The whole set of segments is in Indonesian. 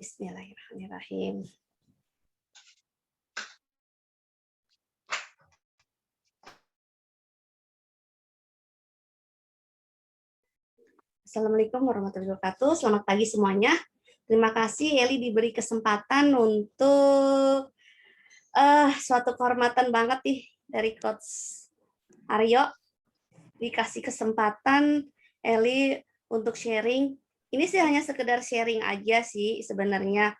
Bismillahirrahmanirrahim. Assalamualaikum warahmatullahi wabarakatuh. Selamat pagi semuanya. Terima kasih Eli diberi kesempatan untuk suatu kehormatan banget nih dari Coach Aryo. Dikasih kesempatan Eli untuk sharing. Ini sih hanya sekedar sharing aja sih sebenarnya.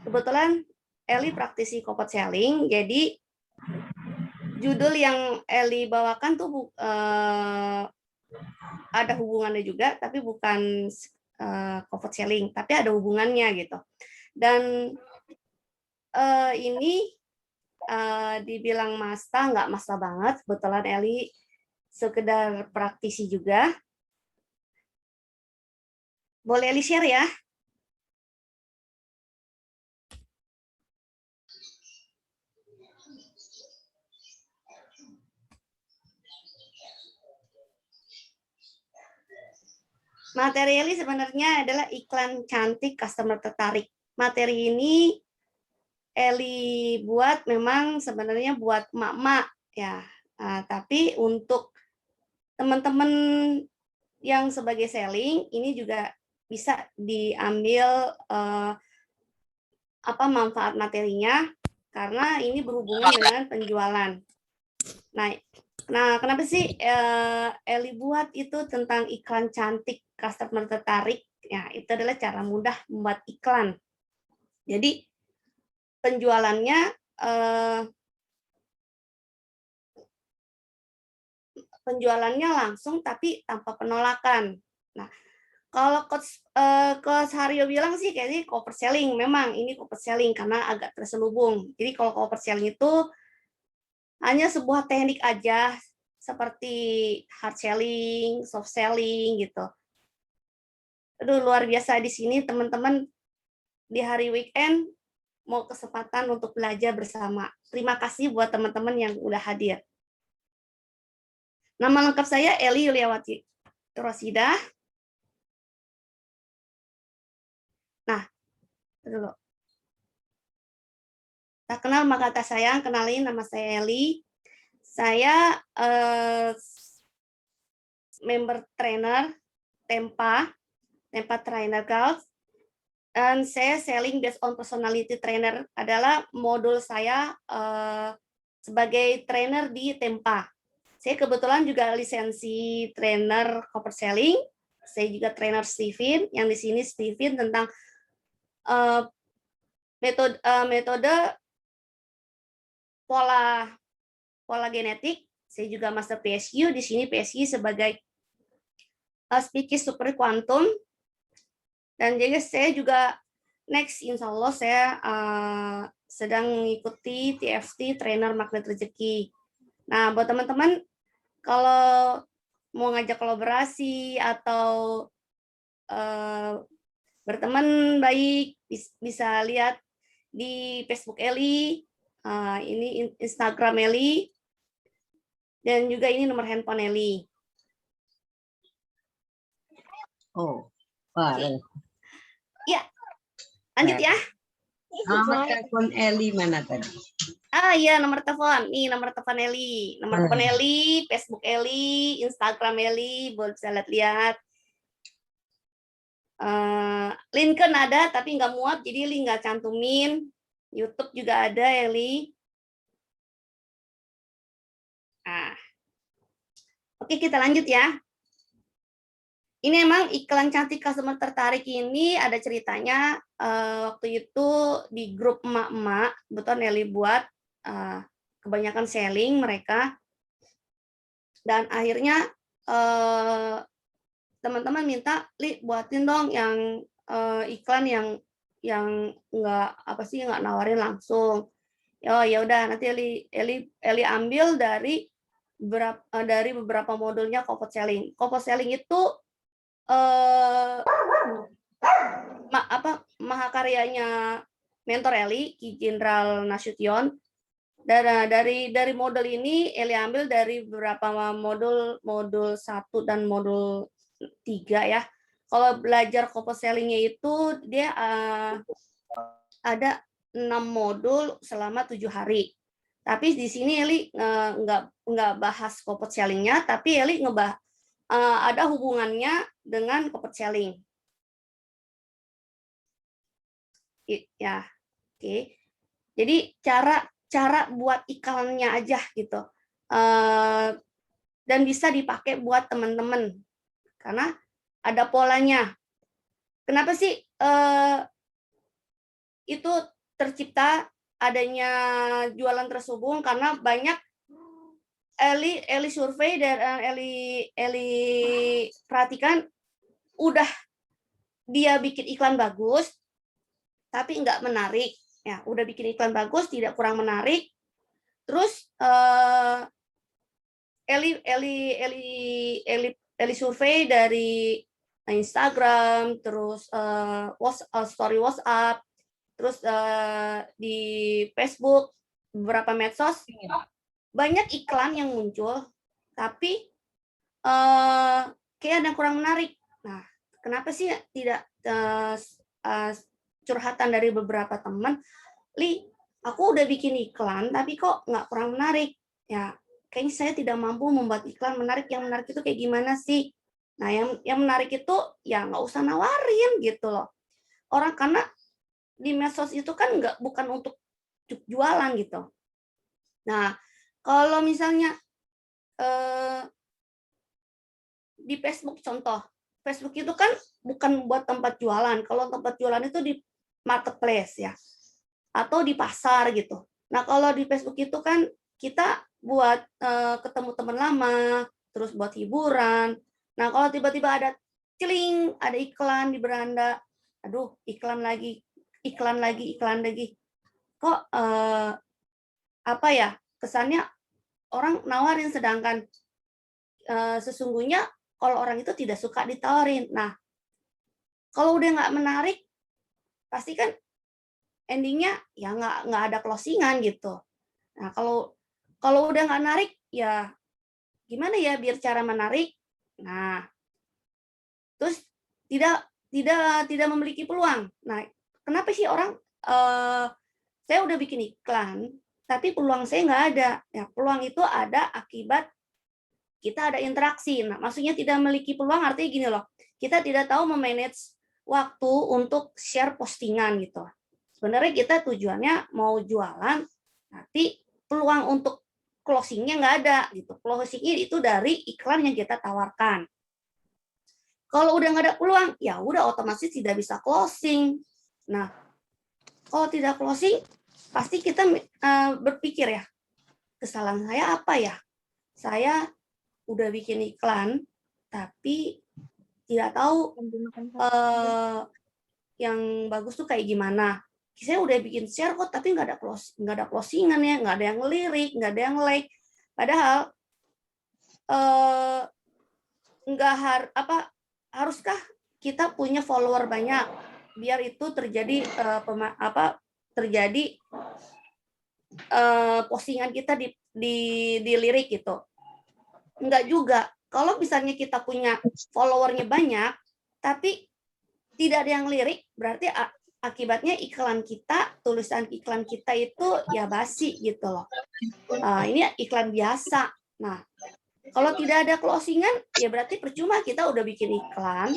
Kebetulan Eli praktisi corporate selling, jadi judul yang Eli bawakan tuh ada hubungannya juga, tapi bukan corporate selling, tapi ada hubungannya gitu. Dan ini dibilang masta, nggak masta banget. Kebetulan Eli sekedar praktisi juga. Boleh Eli share ya? Materi Eli sebenarnya adalah iklan cantik customer tertarik. Materi ini Eli buat memang sebenarnya buat emak-emak ya. Tapi untuk teman-teman yang sebagai selling ini juga bisa diambil manfaat materinya karena ini berhubungan dengan penjualan. Nah, kenapa sih Eli buat itu tentang iklan cantik customer tertarik? Ya, itu adalah cara mudah membuat iklan. Jadi penjualannya langsung tapi tanpa penolakan. Nah, kalau Coach Haryo bilang sih kayaknya corporate selling, memang ini corporate selling karena agak terselubung. Jadi kalau corporate selling itu hanya sebuah teknik aja seperti hard selling, soft selling gitu. Aduh, luar biasa di sini teman-teman di hari weekend mau kesempatan untuk belajar bersama. Terima kasih buat teman-teman yang udah hadir. Nama lengkap saya Eli Yuliawati Rosidah. Nah, dulu. Tak kenal maka tak sayang, kenalin nama saya Eli. Saya member trainer Tempa Trainer Girls. Dan saya selling based on personality trainer adalah modul saya sebagai trainer di Tempa. Saya kebetulan juga lisensi trainer corporate selling. Saya juga trainer Steven, yang di sini Steven tentang metode pola genetik. Saya juga master PSU, di sini PSU sebagai speaking super quantum. Dan jadi saya juga next, insya Allah saya sedang mengikuti TFT Trainer Magnet Rezeki. Nah, buat teman-teman, kalau mau ngajak kolaborasi atau berteman baik, bisa lihat di Facebook Eli, ini Instagram Eli, dan juga ini nomor handphone Eli. Oh, wah. Ya, lanjut ya. Nomor telepon Eli mana tadi? Iya, nomor telepon. Nih, nomor telepon Eli. Nomor telepon Eli, Facebook Eli, Instagram Eli, boleh bisa lihat-lihat. LinkedIn ada, tapi nggak muat, jadi Eli nggak cantumin. YouTube juga ada, Eli. Oke, kita lanjut ya. Ini emang iklan cantik customer tertarik ini ada ceritanya waktu itu di grup emak-emak, betul Nelly buat kebanyakan selling mereka, dan akhirnya teman-teman minta, Li buatin dong yang iklan yang nggak nawarin langsung. Oh ya udah, nanti Eli ambil dari beberapa modulnya corporate selling. Corporate selling itu mahakaryanya mentor Eli, Ki Jenderal Nasution. Dari modul ini Eli ambil dari beberapa modul 1 dan modul 3 ya. Kalau belajar corporate selling-nya itu dia ada 6 modul selama 7 hari. Tapi di sini Eli nggak bahas corporate selling-nya, tapi Eli ada hubungannya dengan corporate selling. Ya, oke. Jadi cara buat iklannya aja gitu. Dan bisa dipakai buat teman-teman karena ada polanya. Kenapa sih itu tercipta adanya jualan terhubung? Karena banyak Eli survei dan Eli perhatikan udah dia bikin iklan bagus tapi nggak menarik. Ya, udah bikin iklan bagus tidak kurang menarik. Terus Eli survei dari Instagram, terus story WhatsApp, terus di Facebook, beberapa medsos, banyak iklan yang muncul, tapi kayak ada yang kurang menarik. Nah, kenapa sih tidak curhatan dari beberapa teman, Li, aku udah bikin iklan, tapi kok nggak kurang menarik. Ya, kayaknya saya tidak mampu membuat iklan menarik. Yang menarik itu kayak gimana sih? Nah, yang menarik itu ya nggak usah nawarin gitu loh. Orang karena di medsos itu kan bukan untuk jualan gitu. Nah, kalau misalnya di Facebook contoh, Facebook itu kan bukan buat tempat jualan. Kalau tempat jualan itu di marketplace ya, atau di pasar gitu. Nah, kalau di Facebook itu kan kita buat ketemu teman lama, terus buat hiburan. Nah, kalau tiba-tiba ada celing, ada iklan di beranda, aduh, iklan lagi. Kok apa ya? Kesannya orang nawarin, sedangkan sesungguhnya kalau orang itu tidak suka ditawarin. Nah, kalau udah nggak menarik, pasti kan endingnya ya nggak ada closingan gitu. Nah, kalau udah nggak narik, ya gimana ya biar cara menarik? Nah, terus tidak memiliki peluang. Nah, kenapa sih orang saya udah bikin iklan, tapi peluang saya nggak ada. Ya, peluang itu ada akibat kita ada interaksi. Nah, maksudnya tidak memiliki peluang artinya gini loh, kita tidak tahu memanage waktu untuk share postingan gitu. Sebenarnya kita tujuannya mau jualan, tapi peluang untuk closingnya nggak ada gitu. Closingnya itu dari iklan yang kita tawarkan. Kalau udah nggak ada peluang, ya udah otomatis tidak bisa closing. Nah, kalau tidak closing, pasti kita berpikir ya, kesalahan saya apa ya? Saya udah bikin iklan, tapi tidak tahu yang bagus tuh kayak gimana. Saya udah bikin share kok, tapi nggak ada closingan ya, nggak ada yang lirik, nggak ada yang like. Padahal haruskah kita punya follower banyak biar itu terjadi postingan kita dilirik gitu? Enggak juga. Kalau misalnya kita punya followernya banyak, tapi tidak ada yang lirik, berarti akibatnya tulisan iklan kita itu ya basi gitu loh. Ini iklan biasa. Nah, kalau tidak ada closingan, ya berarti percuma kita udah bikin iklan,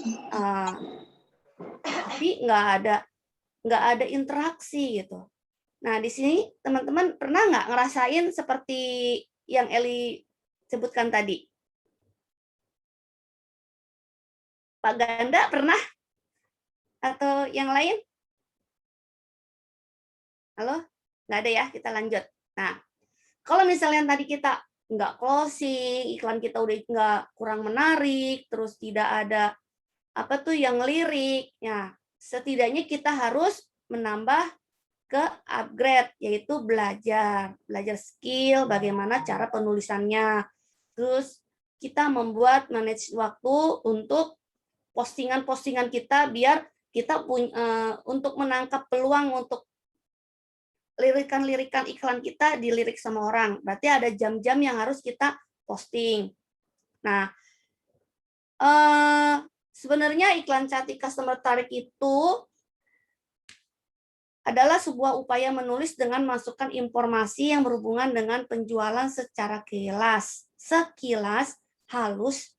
tapi nggak ada interaksi gitu. Nah, di sini teman-teman pernah nggak ngerasain seperti yang Eli sebutkan tadi? Pak Ganda pernah? Atau yang lain? Halo? Nggak ada ya, kita lanjut. Nah, kalau misalnya tadi kita nggak closing, iklan kita udah nggak kurang menarik, terus tidak ada yang lirik, ya setidaknya kita harus menambah ke upgrade, yaitu belajar skill, bagaimana cara penulisannya. Terus kita membuat manage waktu untuk postingan-postingan kita biar kita punya untuk menangkap peluang untuk lirikan-lirikan iklan kita dilirik sama orang. Berarti ada jam-jam yang harus kita posting. Nah, sebenarnya iklan cantik customer tarik itu adalah sebuah upaya menulis dengan masukkan informasi yang berhubungan dengan penjualan secara sekilas, halus,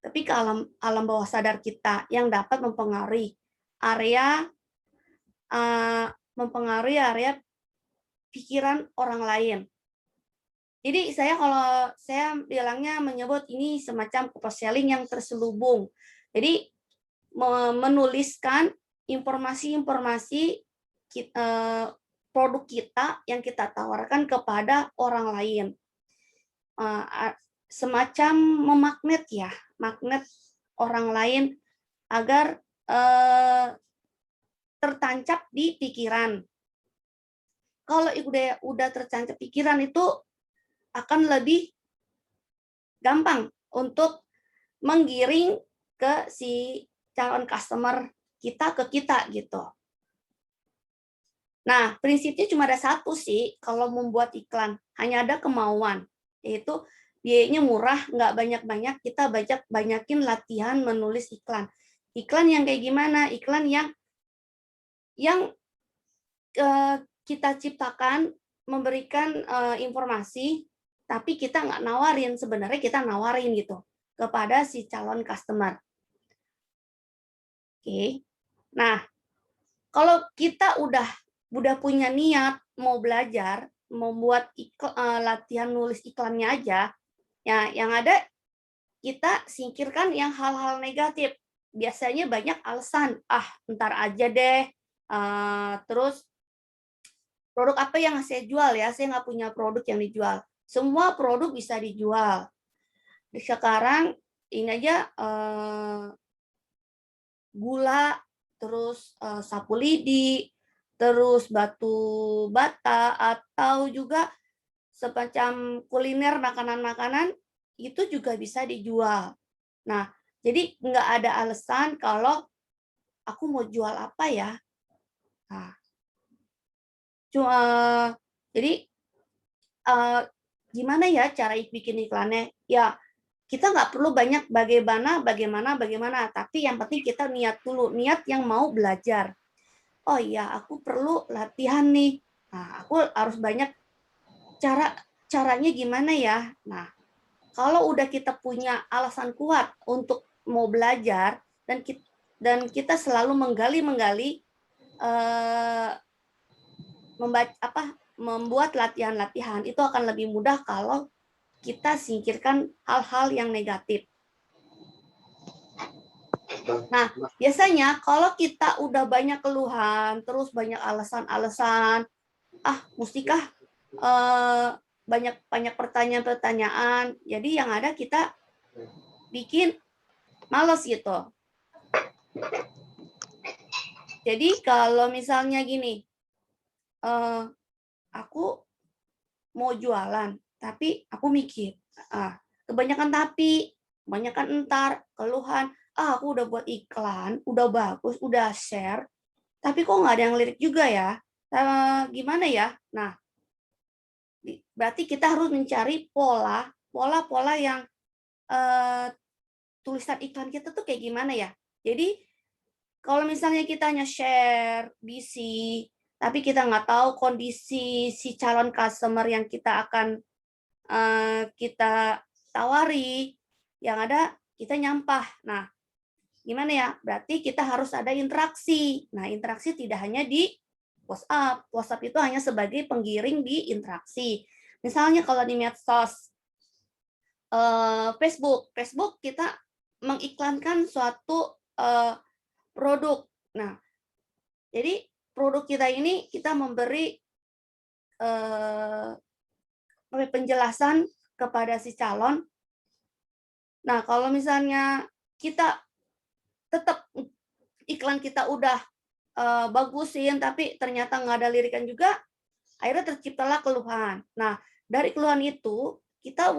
tapi ke alam bawah sadar kita yang dapat mempengaruhi area pikiran orang lain. Jadi kalau saya bilangnya menyebut ini semacam cross-selling yang terselubung. Jadi menuliskan informasi-informasi produk kita yang kita tawarkan kepada orang lain. Semacam memagnet ya, magnet orang lain agar tertancap di pikiran. Kalau udah tertancap pikiran itu akan lebih gampang untuk menggiring ke si calon customer kita ke kita gitu. Nah, prinsipnya cuma ada satu sih kalau membuat iklan, hanya ada kemauan, yaitu biayanya murah, nggak banyak-banyak, kita banyakin latihan menulis iklan. Iklan yang kayak gimana? Iklan yang kita ciptakan, memberikan informasi, tapi kita nggak nawarin, sebenarnya kita nawarin gitu kepada si calon customer. Oke. Nah, kalau kita udah punya niat mau belajar, mau buat latihan nulis iklannya aja, ya yang ada kita singkirkan yang hal-hal negatif. Biasanya banyak alasan, ntar aja deh, terus produk apa yang saya jual ya, saya nggak punya produk yang dijual. Semua produk bisa dijual. Sekarang ini aja gula, terus sapu lidi, terus batu bata, atau juga semacam kuliner makanan-makanan, itu juga bisa dijual. Nah, jadi nggak ada alasan kalau aku mau jual apa ya. Nah, jadi gimana ya cara bikin iklannya? Ya, kita nggak perlu banyak bagaimana, tapi yang penting kita niat dulu, niat yang mau belajar. Oh iya, aku perlu latihan nih. Nah, aku harus banyak caranya gimana ya? Nah, kalau udah kita punya alasan kuat untuk mau belajar dan kita selalu menggali membuat latihan-latihan, itu akan lebih mudah kalau kita singkirkan hal-hal yang negatif. Nah, biasanya kalau kita udah banyak keluhan, terus banyak alasan-alasan, mustikah banyak pertanyaan-pertanyaan, jadi yang ada kita bikin males gitu. Jadi kalau misalnya gini, aku mau jualan, tapi aku mikir, kebanyakan entar, keluhan, aku udah buat iklan, udah bagus, udah share, tapi kok nggak ada yang lirik juga ya? Gimana ya? Nah, berarti kita harus mencari pola yang tulisan iklan kita tuh kayak gimana ya? Jadi kalau misalnya kita hanya share, busy, tapi kita nggak tahu kondisi si calon customer yang kita akan kita tawari, yang ada kita nyampah. Nah, gimana ya? Berarti kita harus ada interaksi. Nah, interaksi tidak hanya di WhatsApp. WhatsApp itu hanya sebagai penggiring di interaksi. Misalnya kalau di medsos, Facebook kita mengiklankan suatu produk. Nah, jadi produk kita ini kita memberi penjelasan kepada si calon. Nah, kalau misalnya kita tetap iklan kita udah bagusin, tapi ternyata nggak ada lirikan juga, akhirnya terciptalah keluhan. Nah, dari keluhan itu, kita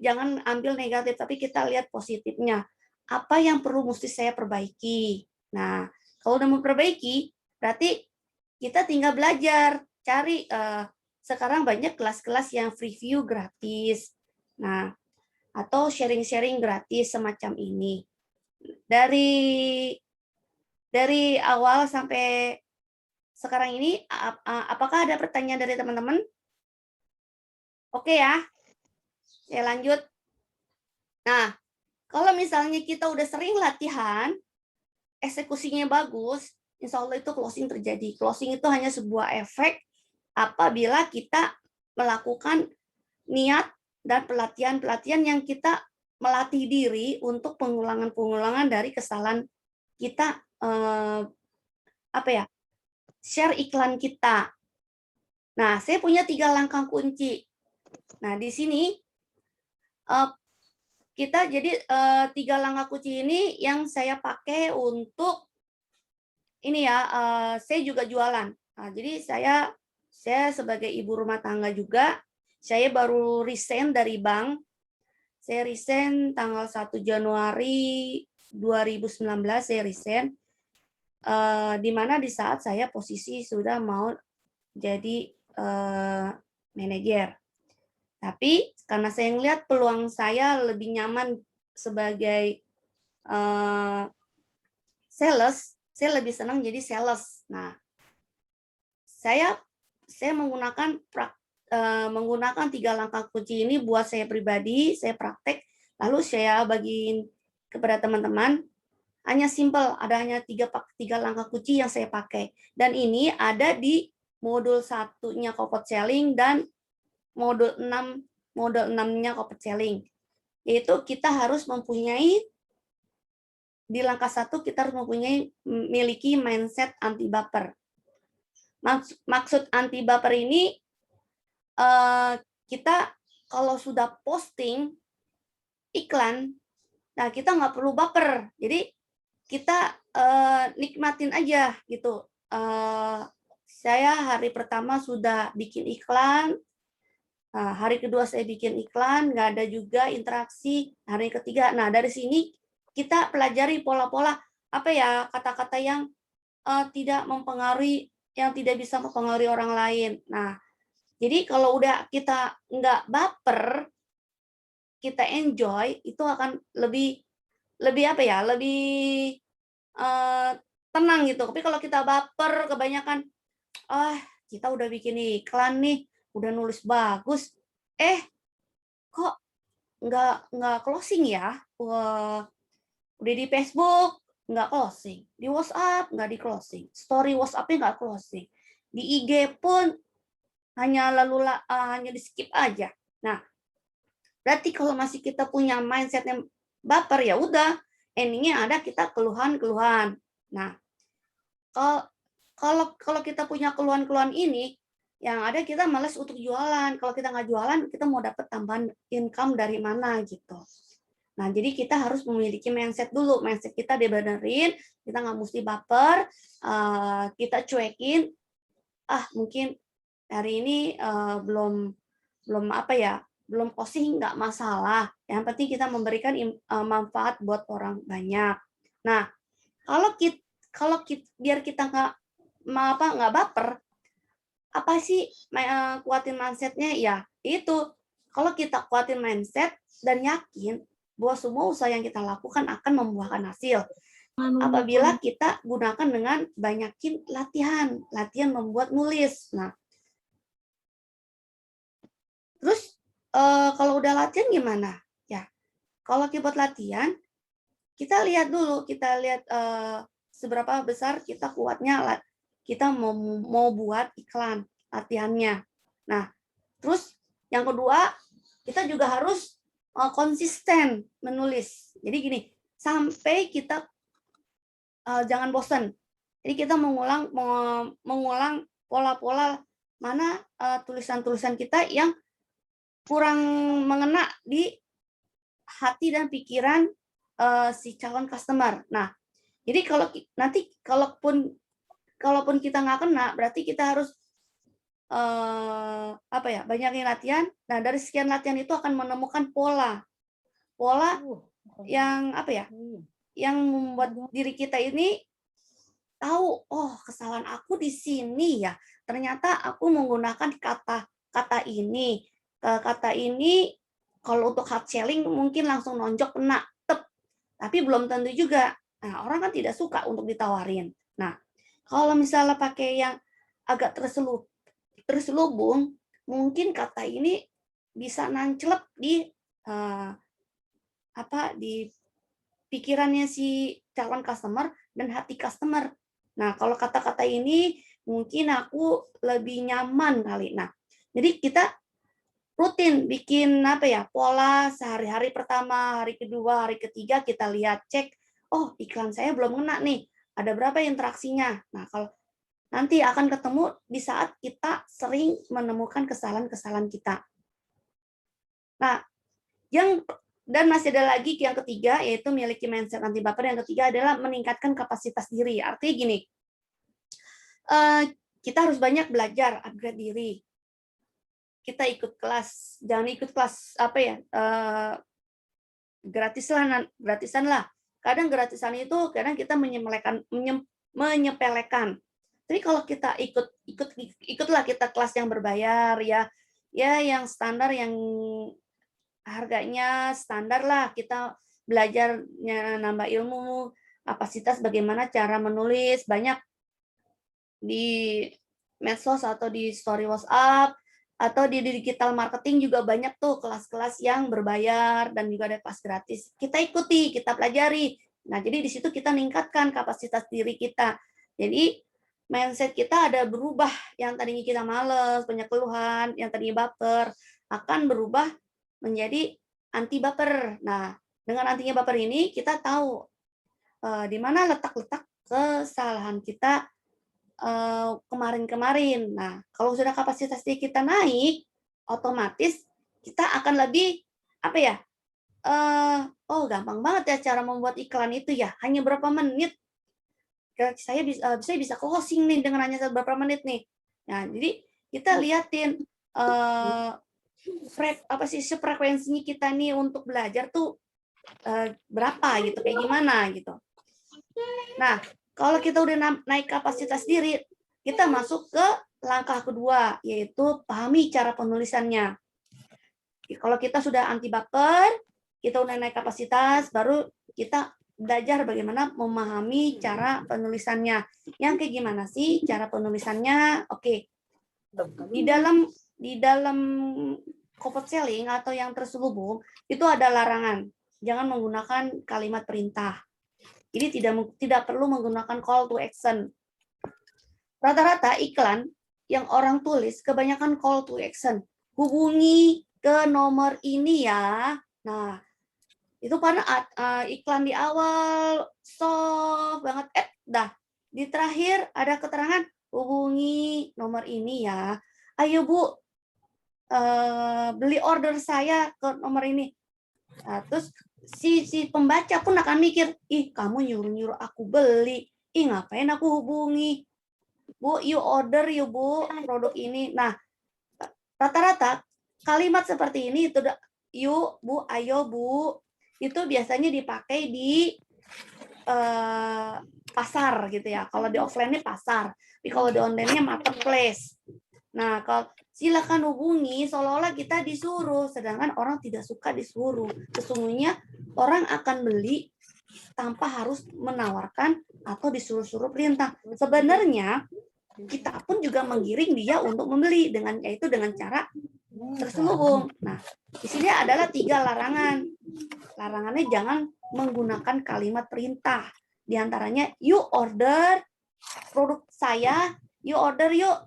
jangan ambil negatif, tapi kita lihat positifnya. Apa yang perlu mesti saya perbaiki? Nah, kalau udah mau perbaiki, berarti kita tinggal belajar, cari sekarang banyak kelas-kelas yang free view gratis. Nah, atau sharing-sharing gratis semacam ini. dari awal sampai sekarang ini, apakah ada pertanyaan dari teman-teman? Oke ya, saya lanjut. Nah, kalau misalnya kita udah sering latihan, eksekusinya bagus, insya Allah itu closing terjadi. Closing itu hanya sebuah efek apabila kita melakukan niat dan pelatihan-pelatihan yang kita melatih diri untuk pengulangan-pengulangan dari kesalahan kita, share iklan kita. Nah, saya punya 3 langkah kunci. Nah, di sini kita jadi 3 langkah kunci ini yang saya pakai untuk ini ya, saya juga jualan. Nah, jadi saya sebagai ibu rumah tangga juga, saya baru resign dari bank. Saya resign tanggal 1 Januari 2019 saya resign, di mana di saat saya posisi sudah mau jadi manajer. Tapi karena saya ngelihat peluang saya lebih nyaman sebagai sales, saya lebih senang jadi sales. Nah, saya menggunakan 3 langkah kunci ini buat saya pribadi, saya praktek, lalu saya bagiin kepada teman-teman. Hanya simple, ada hanya 3 langkah kunci yang saya pakai. Dan ini ada di modul 1-nya corporate selling dan modul 6-nya corporate selling. Yaitu kita harus mempunyai, di langkah 1 kita harus memiliki mindset anti baper. Maksud anti baper ini, kita kalau sudah posting iklan, nah kita nggak perlu baper. Jadi kita nikmatin aja gitu. Saya hari pertama sudah bikin iklan, hari kedua saya bikin iklan, nggak ada juga interaksi. Hari ketiga, nah dari sini kita pelajari pola-pola kata-kata yang tidak mempengaruhi, yang tidak bisa mempengaruhi orang lain. Nah, jadi kalau udah kita nggak baper, kita enjoy, itu akan lebih tenang gitu. Tapi kalau kita baper kebanyakan, kita udah bikin iklan nih, udah nulis bagus, kok nggak closing ya? Udah di Facebook nggak closing, di WhatsApp nggak di closing, story WhatsApp-nya nggak closing, di IG pun hanya di skip aja. Nah, berarti kalau masih kita punya mindset yang baper, ya udah, endingnya ada kita keluhan-keluhan. Nah, kalau kita punya keluhan-keluhan ini, yang ada kita malas untuk jualan. Kalau kita nggak jualan, kita mau dapat tambahan income dari mana gitu. Nah, jadi kita harus memiliki mindset dulu. Mindset kita dibenerin, kita nggak mesti baper, kita cuekin, mungkin hari ini belum closing, nggak masalah. Yang penting kita memberikan manfaat buat orang banyak. Nah, biar kita nggak baper, apa sih kuatin mindsetnya? Ya itu, kalau kita kuatin mindset dan yakin bahwa semua usaha yang kita lakukan akan membuahkan hasil. Apabila kita gunakan dengan banyakin latihan membuat nulis. Nah, terus kalau udah latihan gimana? Ya, kalau kita buat latihan, kita lihat dulu, seberapa besar kita kuatnya, kita mau buat iklan latihannya. Nah, terus yang kedua, kita juga harus konsisten menulis. Jadi gini, sampai kita jangan bosan. Jadi kita mengulang pola-pola mana tulisan-tulisan kita yang kurang mengena di hati dan pikiran si calon customer. Nah, jadi kalaupun kita nggak kena, berarti kita harus banyakin latihan. Nah, dari sekian latihan itu akan menemukan pola yang yang membuat diri kita ini tahu, kesalahan aku di sini ya. Ternyata aku menggunakan kata ini. Kata ini kalau untuk hard selling mungkin langsung nonjok kena. tapi belum tentu juga. Nah, orang kan tidak suka untuk ditawarin. Nah, kalau misalnya pakai yang agak terselubung, mungkin kata ini bisa nancelep di di pikirannya si calon customer dan hati customer. Nah, kalau kata-kata ini mungkin aku lebih nyaman kali. Nah, jadi kita rutin bikin pola sehari-hari pertama, hari kedua, hari ketiga kita lihat cek, oh iklan saya belum kena nih, ada berapa interaksinya. Nah, kalau nanti akan ketemu di saat kita sering menemukan kesalahan-kesalahan kita. Nah, dan masih ada lagi yang ketiga, yaitu miliki mindset anti baper. Yang ketiga adalah meningkatkan kapasitas diri. Artinya gini, kita harus banyak belajar, upgrade diri. Kita ikut kelas, jangan ikut kelas gratisan lah. Kadang gratisan itu kadang kita menyepelekan. Tapi kalau kita ikutlah kita kelas yang berbayar ya yang standar, yang harganya standar lah, kita belajarnya nambah ilmu, kapasitas bagaimana cara menulis, banyak di medsos atau di story WhatsApp atau di digital marketing juga banyak tuh kelas-kelas yang berbayar dan juga ada kelas gratis. Kita ikuti, kita pelajari. Nah, jadi di situ kita meningkatkan kapasitas diri kita. Jadi mindset kita ada berubah, yang tadinya kita males, banyak keluhan, yang tadinya baper, akan berubah menjadi anti baper. Nah, dengan antinya baper ini kita tahu di mana letak-letak kesalahan kita kemarin-kemarin. Nah, kalau sudah kapasitas diri kita naik, otomatis kita akan lebih gampang banget ya cara membuat iklan itu ya. Hanya berapa menit saya bisa closing nih dengan hanya beberapa menit nih. Nah, jadi kita liatin frekuensinya kita nih untuk belajar tuh berapa gitu, kayak gimana gitu. Nah, kalau kita udah naik kapasitas diri, kita masuk ke langkah kedua, yaitu pahami cara penulisannya. Kalau kita sudah anti baper, kita udah naik kapasitas, baru kita belajar bagaimana memahami cara penulisannya. Yang kayak gimana sih cara penulisannya? Oke. Di dalam corporate selling atau yang terselubung itu ada larangan. Jangan menggunakan kalimat perintah. Jadi tidak perlu menggunakan call to action. Rata-rata iklan yang orang tulis kebanyakan call to action. Hubungi ke nomor ini ya. Nah, itu karena iklan di awal soft banget, di terakhir ada keterangan hubungi nomor ini ya. Ayo Bu, beli order saya ke nomor ini. Nah, terus si pembaca pun akan mikir, ih kamu nyuruh aku beli, ih ngapain aku hubungi. Bu, you order yuk Bu produk ini. Nah, rata-rata kalimat seperti ini itu yuk Bu, ayo Bu, itu biasanya dipakai di pasar gitu ya. Kalau di offline-nya pasar, tapi kalau di online-nya marketplace. Nah, kalau silakan hubungi, seolah-olah kita disuruh, sedangkan orang tidak suka disuruh. Sesungguhnya orang akan beli tanpa harus menawarkan atau disuruh-suruh perintah. Sebenarnya kita pun juga menggiring dia untuk membeli dengan cara terselubung. Nah, di sini adalah 3 larangan. Larangannya jangan menggunakan kalimat perintah. Di antaranya, you order produk saya, you order yuk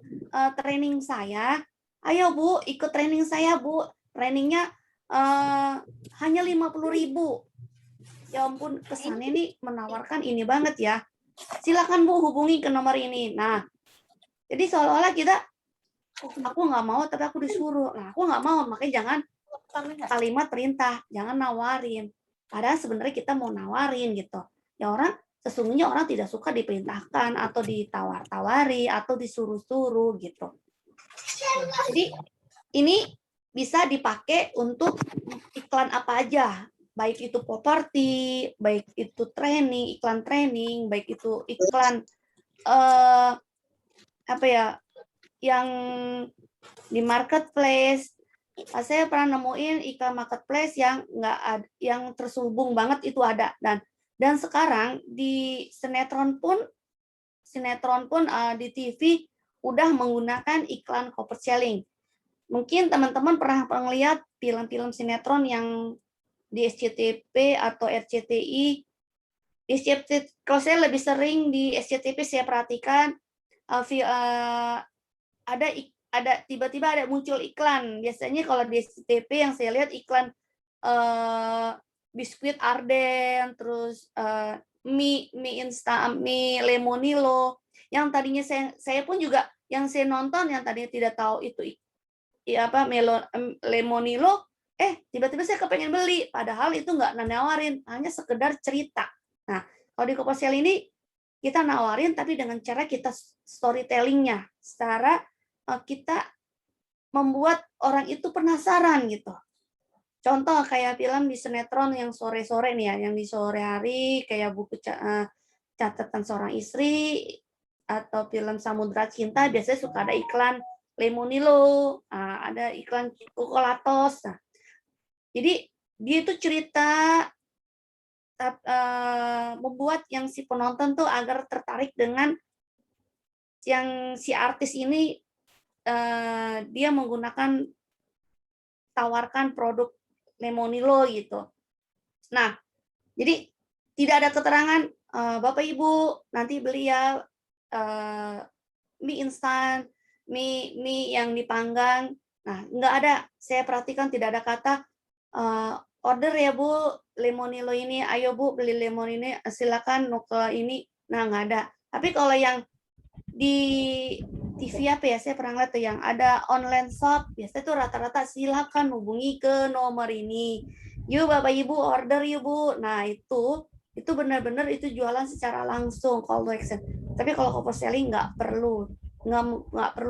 training saya. Ayo Bu, ikut training saya Bu. Trainingnya hanya 50.000. Ya ampun, kesannya ini menawarkan ini banget ya. Silakan Bu hubungi ke nomor ini. Nah, jadi seolah-olah kita, aku nggak mau tapi aku disuruh. Nah, aku nggak mau, makanya jangan kalimat perintah, jangan nawarin. Padahal sebenarnya kita mau nawarin gitu. Ya sesungguhnya orang tidak suka diperintahkan atau ditawar-tawari atau disuruh-suruh gitu. Jadi ini bisa dipakai untuk iklan apa aja, baik itu properti, baik itu iklan training, baik itu iklan yang di marketplace, saya pernah nemuin iklan marketplace yang yang terhubung banget itu ada, dan sekarang di sinetron pun di TV udah menggunakan iklan corporate selling. Mungkin teman-teman pernah melihat film-film sinetron yang di SCTV atau RCTI. Kalau saya lebih sering di SCTV, saya perhatikan ada tiba-tiba ada muncul iklan. Biasanya kalau di SCTV yang saya lihat iklan biskuit Arden, terus mie instan, mie Lemonilo. Yang tadinya saya pun juga yang saya nonton yang tadinya tidak tahu itu Lemonilo, tiba-tiba saya kepengen beli, padahal itu nggak nawarin, hanya sekedar cerita. Nah, kalau di Kopasel ini kita nawarin tapi dengan cara kita storytelling-nya, secara kita membuat orang itu penasaran gitu. Contoh kayak film di sinetron yang sore-sore nih ya, yang di sore hari kayak buku catatan seorang istri atau film Samudra Cinta, biasanya suka ada iklan Lemonilo, ada iklan Kokolatos. Nah, jadi dia itu cerita membuat yang si penonton tuh agar tertarik dengan yang si artis ini, dia menggunakan tawarkan produk Lemonilo gitu. Nah, jadi tidak ada keterangan Bapak Ibu nanti beli ya mie instan, mie yang dipanggang. Nah, nggak ada. Saya perhatikan tidak ada kata order ya Bu, Lemonilo ini. Ayo Bu beli lemon ini, silakan ke ini. Nah, nggak ada. Tapi kalau yang di TV apa ya, saya pernah lihat tuh yang ada online shop, biasanya tuh rata-rata silakan hubungi ke nomor ini. Yuk Bapak Ibu order yuk Bu. Nah, itu benar-benar itu jualan secara langsung, call to action. Tapi kalau corporate selling nggak perlu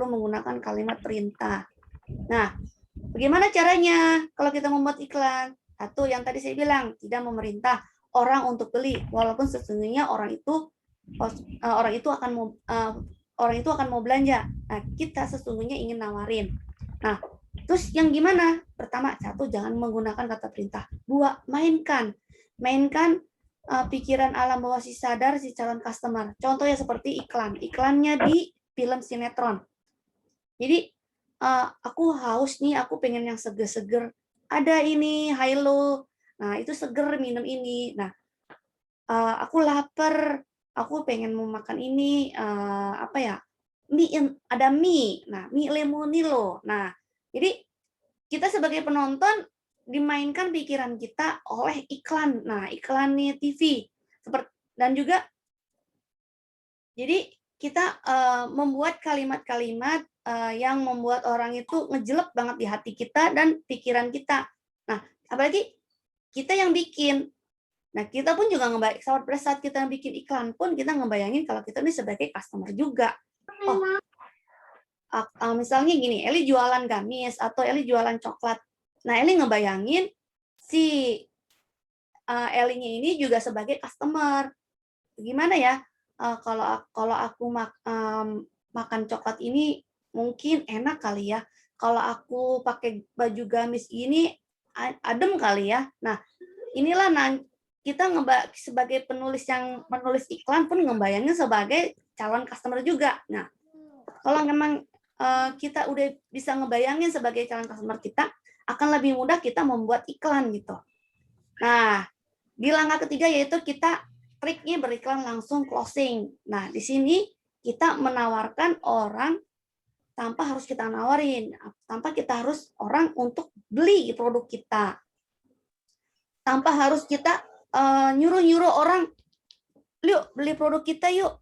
menggunakan kalimat perintah. Nah, bagaimana caranya kalau kita membuat iklan? Satu, yang tadi saya bilang, tidak memerintah orang untuk beli, walaupun sesungguhnya orang itu akan mau belanja. Nah, kita sesungguhnya ingin nawarin. Nah, terus yang gimana? Pertama, satu, jangan menggunakan kata perintah. Dua, mainkan pikiran alam bawah si sadar si calon customer. Contohnya seperti iklannya di film sinetron. Jadi aku haus nih, aku pengen yang seger-seger. Ada ini Hilo. Nah, itu seger minum ini. Nah, aku lapar, aku pengen mau makan ini ada mie. Nah, mie Lemonilo. Nah, jadi kita sebagai penonton dimainkan pikiran kita oleh iklan. Nah, iklannya TV. Dan juga jadi kita membuat kalimat-kalimat yang membuat orang itu ngejelek banget di hati kita dan pikiran kita. Nah, apalagi kita yang bikin. Nah, kita pun juga pada saat kita bikin iklan pun kita ngebayangin kalau kita ini sebagai customer juga. Misalnya gini, Eli jualan gamis atau Eli jualan coklat. Nah, Eli ngebayangin si Elinya ini juga sebagai customer. Gimana ya? Kalau aku makan coklat ini mungkin enak kali ya. Kalau aku pakai baju gamis ini adem kali ya. Nah, inilah kita sebagai penulis yang menulis iklan pun ngebayangin sebagai calon customer juga. Nah, kalau memang kita udah bisa ngebayangin sebagai calon customer kita, akan lebih mudah kita membuat iklan gitu. Nah, di langkah ketiga yaitu kita triknya beriklan langsung closing. Nah, di sini kita menawarkan orang tanpa harus kita nawarin, tanpa kita harus orang untuk beli produk kita. Tanpa harus kita nyuruh-nyuruh orang, yuk beli produk kita yuk.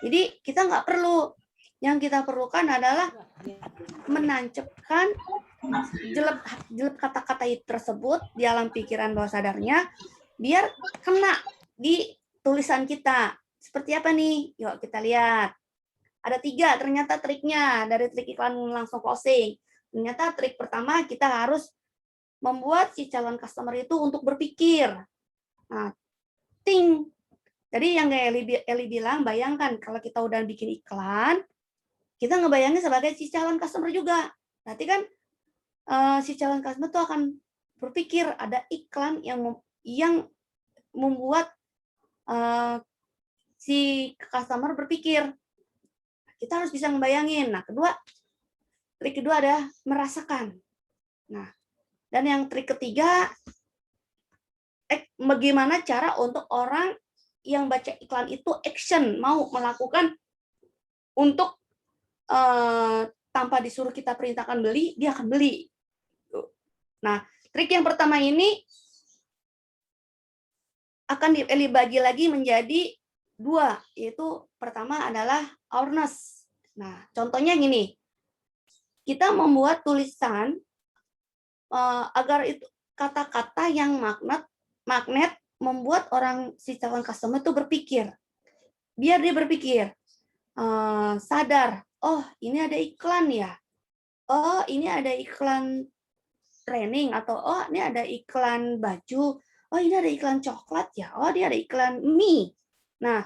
Jadi kita nggak perlu. Yang kita perlukan adalah menancapkan jelek kata-kata tersebut di alam pikiran bawah sadarnya, biar kena di tulisan kita. Seperti apa nih? Yuk kita lihat. Ada 3 ternyata triknya dari trik iklan langsung closing. Ternyata trik pertama kita harus membuat si calon customer itu untuk berpikir. Nah, ting. Jadi yang Eli bilang, bayangkan kalau kita udah bikin iklan, kita ngebayangin sebagai si calon customer juga. Berarti kan si calon customer tuh akan berpikir ada iklan yang membuat si customer berpikir. Kita harus bisa membayangin. Nah, trik kedua adalah merasakan. Nah, dan yang trik ketiga, bagaimana cara untuk orang yang baca iklan itu action, mau melakukan untuk tanpa disuruh kita perintahkan beli, dia akan beli. Nah, trik yang pertama ini akan dibagi lagi menjadi 2, yaitu pertama adalah awareness. Nah, contohnya gini, kita membuat tulisan agar itu kata-kata yang magnet membuat si calon customer itu berpikir. Biar dia berpikir, sadar, oh ini ada iklan ya, oh ini ada iklan training, atau oh ini ada iklan baju, oh ini ada iklan coklat ya, oh dia ada iklan mie. Nah,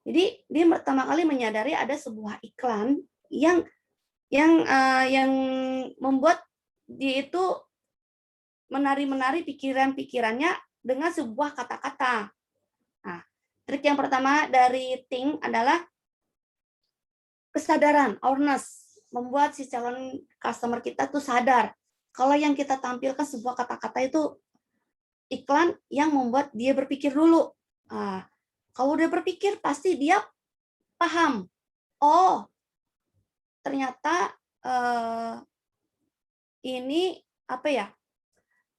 jadi dia pertama kali menyadari ada sebuah iklan yang membuat dia itu menari-menari pikirannya dengan sebuah kata-kata. Nah, trik yang pertama dari Think adalah kesadaran, awareness, membuat si calon customer kita tuh sadar kalau yang kita tampilkan sebuah kata-kata itu iklan yang membuat dia berpikir dulu. Kalau dia berpikir pasti dia paham. Oh, ternyata ini apa ya?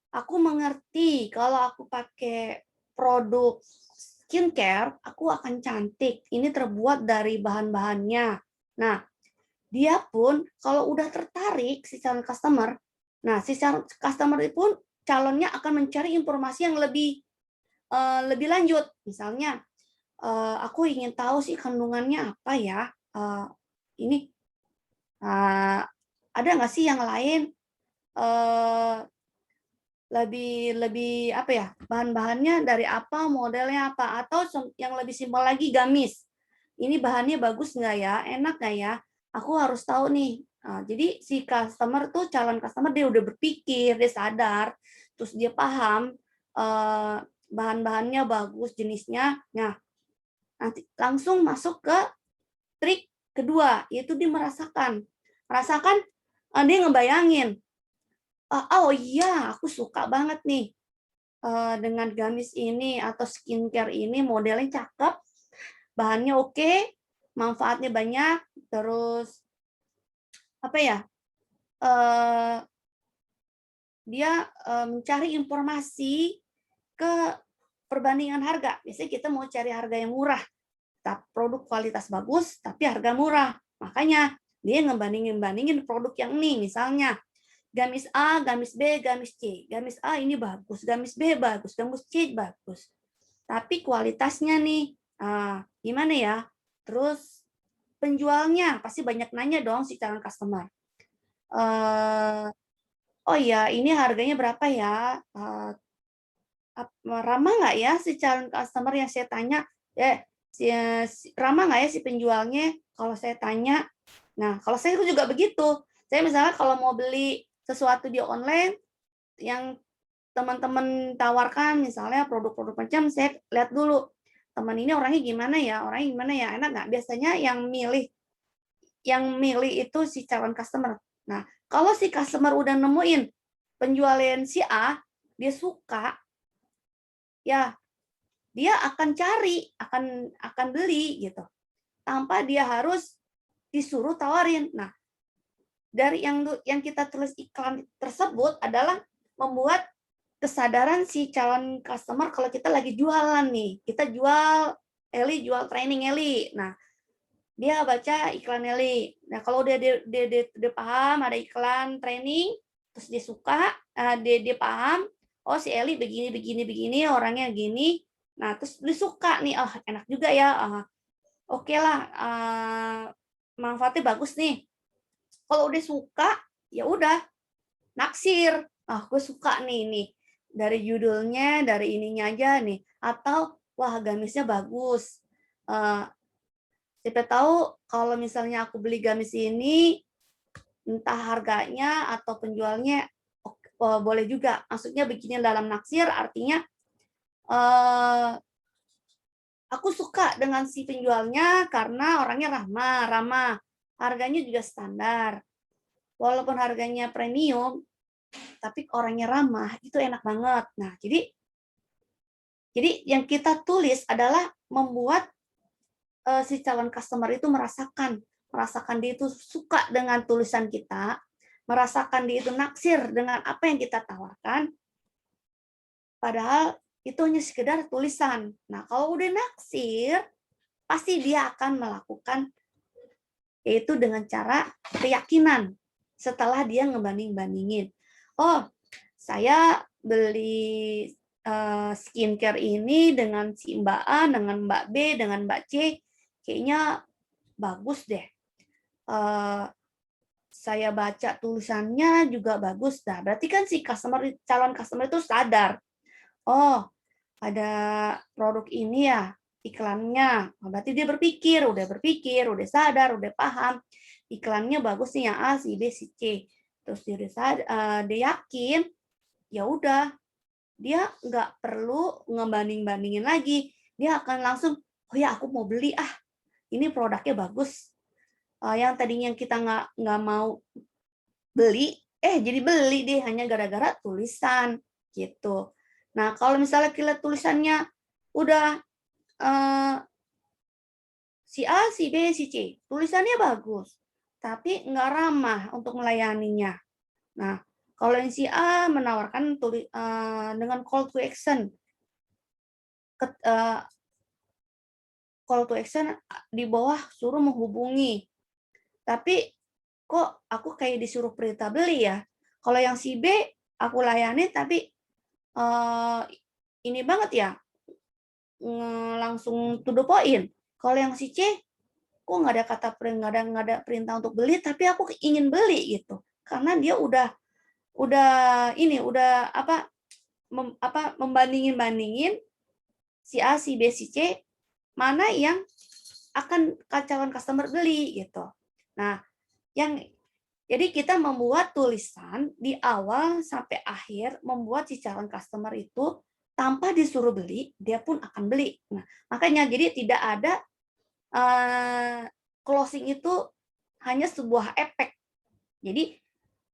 Aku mengerti kalau aku pakai produk skincare, aku akan cantik. Ini terbuat dari bahan-bahannya. Nah, dia pun kalau udah tertarik si calon customer, nah si calon customer itu pun calonnya akan mencari informasi yang lebih lanjut. Misalnya, aku ingin tahu sih kandungannya apa ya. Ini ada nggak sih yang lain lebih apa ya, bahan-bahannya dari apa, modelnya apa, atau yang lebih simpel lagi gamis. Ini bahannya bagus nggak ya, enak nggak ya? Aku harus tahu nih. Jadi si customer tuh, calon customer, dia udah berpikir, dia sadar, terus dia paham bahan-bahannya bagus, jenisnya. Nah, nanti langsung masuk ke trik kedua, yaitu dia merasakan. Merasakan, dia ngebayangin. Oh iya, aku suka banget nih dengan gamis ini atau skincare ini, modelnya cakep, bahannya oke, manfaatnya banyak, terus apa ya? Dia mencari informasi ke perbandingan harga. Biasanya kita mau cari harga yang murah, produk kualitas bagus tapi harga murah. Makanya dia ngebandingin produk yang ini, misalnya gamis A, gamis B, gamis C. Gamis A ini bagus, gamis B bagus, gamis C bagus. Tapi kualitasnya nih, gimana ya? Terus penjualnya pasti banyak nanya dong si calon customer. Oh ya, ini harganya berapa ya? Ramah nggak ya si calon customer yang saya tanya? Ramah nggak ya si penjualnya kalau saya tanya? Nah, kalau saya juga begitu. Saya misalnya kalau mau beli sesuatu di online yang teman-teman tawarkan, misalnya produk-produk macam, saya lihat dulu teman ini orangnya gimana ya, enak nggak? Biasanya yang milih itu si calon customer. Nah, kalau si customer udah nemuin penjualan si A, dia suka, ya dia akan cari, akan beli gitu, tanpa dia harus disuruh tawarin. Nah, dari yang kita tulis iklan tersebut adalah membuat kesadaran si calon customer kalau kita lagi jualan nih. Kita jual training Eli. Nah, dia baca iklan Eli. Nah, kalau dia paham ada iklan training, terus dia suka, dia paham, oh si Eli begini, orangnya gini. Nah, terus dia suka nih, oh enak juga ya. Oke lah, manfaatnya bagus nih. Kalau udah suka, ya udah naksir. Gue suka nih dari judulnya, dari ininya aja nih. Atau wah gamisnya bagus. Siapa tahu kalau misalnya aku beli gamis ini entah harganya atau penjualnya boleh juga. Maksudnya begini, dalam naksir artinya aku suka dengan si penjualnya karena orangnya ramah, harganya juga standar. Walaupun harganya premium, tapi orangnya ramah, itu enak banget. Nah, jadi yang kita tulis adalah membuat si calon customer itu merasakan dia itu suka dengan tulisan kita, merasakan dia itu naksir dengan apa yang kita tawarkan, padahal itu hanya sekedar tulisan. Nah, kalau udah naksir, pasti dia akan melakukan, yaitu dengan cara keyakinan. Setelah dia ngebanding-bandingin, oh, saya beli skincare ini dengan si Mbak A, dengan Mbak B, dengan Mbak C, kayaknya bagus deh. Saya baca tulisannya juga bagus. Nah, berarti kan si calon customer itu sadar, oh, ada produk ini ya iklannya. Berarti dia udah sadar, udah paham. Iklannya bagus nih yang A, si B, si C. Terus dia yakin, ya udah, dia nggak perlu ngebanding-bandingin lagi. Dia akan langsung, oh ya aku mau beli ini produknya bagus. Yang tadinya kita nggak mau beli, jadi beli deh hanya gara-gara tulisan gitu. Nah, kalau misalnya kita tulisannya udah si A, si B, si C, tulisannya bagus, tapi nggak ramah untuk melayaninya. Nah, kalau yang si A menawarkan dengan call to action, call to action di bawah suruh menghubungi, tapi kok aku kayak disuruh perintah beli ya. Kalau yang si B aku layani, tapi ini banget ya, langsung to the point. Kalau yang si C, kok nggak ada kata nggak ada perintah untuk beli, tapi aku ingin beli gitu, karena dia udah membandingin si A, si B, si C, mana yang akan calon customer beli gitu. Nah, jadi kita membuat tulisan di awal sampai akhir, membuat si calon customer itu tanpa disuruh beli, dia pun akan beli. Nah, makanya jadi tidak ada closing itu hanya sebuah efek. Jadi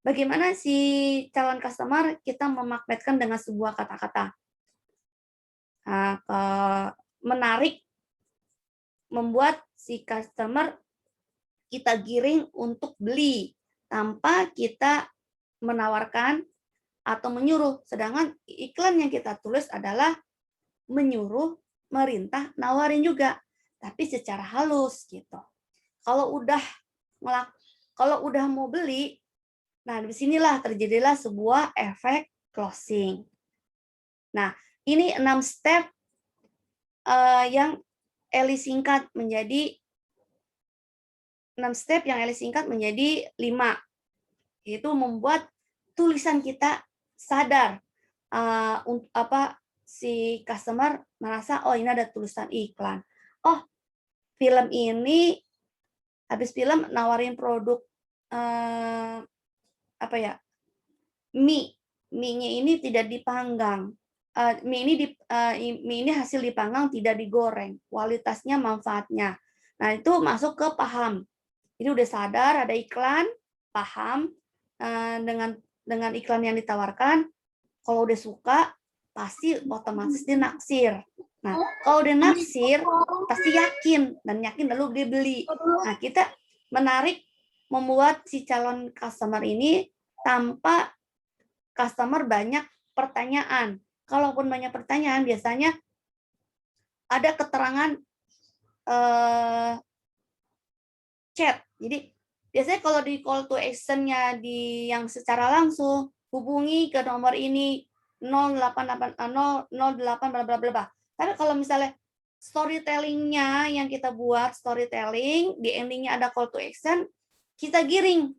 bagaimana si calon customer kita memagnetkan dengan sebuah kata-kata menarik, membuat si customer kita giring untuk beli tanpa kita menawarkan atau menyuruh. Sedangkan iklan yang kita tulis adalah menyuruh, merintah, nawarin juga, tapi secara halus gitu. Kalau udah mau beli, nah disinilah terjadilah sebuah efek closing. Nah, ini 6 step yang Eli singkat menjadi 6 step yang Eli singkat menjadi 5, yaitu membuat tulisan kita sadar, si customer merasa, oh ini ada tulisan iklan, oh film ini habis film nawarin produk mie-nya ini tidak dipanggang, mie ini hasil dipanggang, tidak digoreng, kualitasnya, manfaatnya. Nah, itu masuk ke paham. Jadi udah sadar ada iklan, paham dengan iklan yang ditawarkan. Kalau udah suka, pasti otomatis dia naksir. Nah, kalau udah naksir, pasti yakin, dan yakin lalu dia beli. Nah, kita menarik, membuat si calon customer ini tanpa customer banyak pertanyaan. Kalaupun banyak pertanyaan, biasanya ada keterangan chat. Jadi biasanya kalau di call to action-nya yang secara langsung, hubungi ke nomor ini 08 bla bla bla. Tapi kalau misalnya storytelling-nya yang kita buat storytelling, di ending-nya ada call to action, kita giring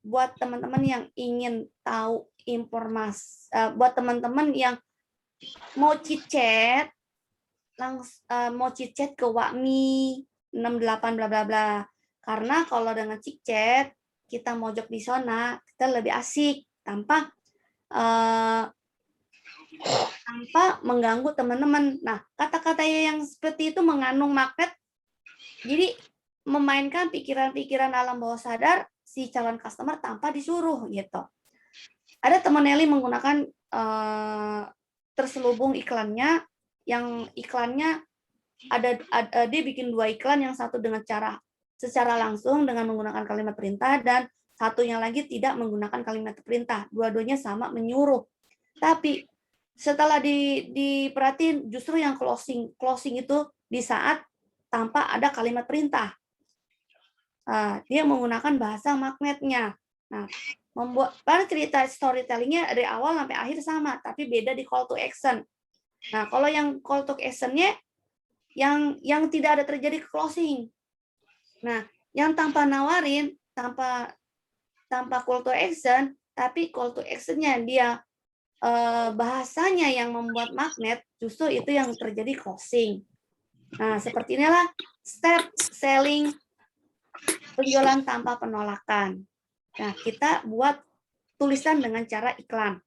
buat teman-teman yang ingin tahu informasi, buat teman-teman yang mau chit-chat, mau chit-chat ke Wakmi 68 bla bla bla. Karena kalau dengan chit-chat kita mojok di zona, kita lebih asik tanpa mengganggu teman-teman. Nah, kata-kata yang seperti itu mengandung magnet, jadi memainkan pikiran-pikiran alam bawah sadar si calon customer tanpa disuruh gitu. Ada teman Nelly menggunakan terselubung iklannya, yang iklannya ada dia bikin 2 iklan, yang satu dengan secara langsung dengan menggunakan kalimat perintah, dan satunya lagi tidak menggunakan kalimat perintah. Dua-duanya sama menyuruh. Tapi setelah diperhatiin, justru yang closing itu di saat tanpa ada kalimat perintah. Dia menggunakan bahasa magnetnya. Nah, pada cerita storytellingnya dari awal sampai akhir sama, tapi beda di call to action. Nah, kalau yang call to action-nya yang tidak ada terjadi closing. Nah, yang tanpa nawarin, tanpa call to action, tapi call to action-nya dia bahasanya yang membuat magnet, justru itu yang terjadi closing. Nah, seperti inilah step selling penjualan tanpa penolakan. Nah, kita buat tulisan dengan cara iklan.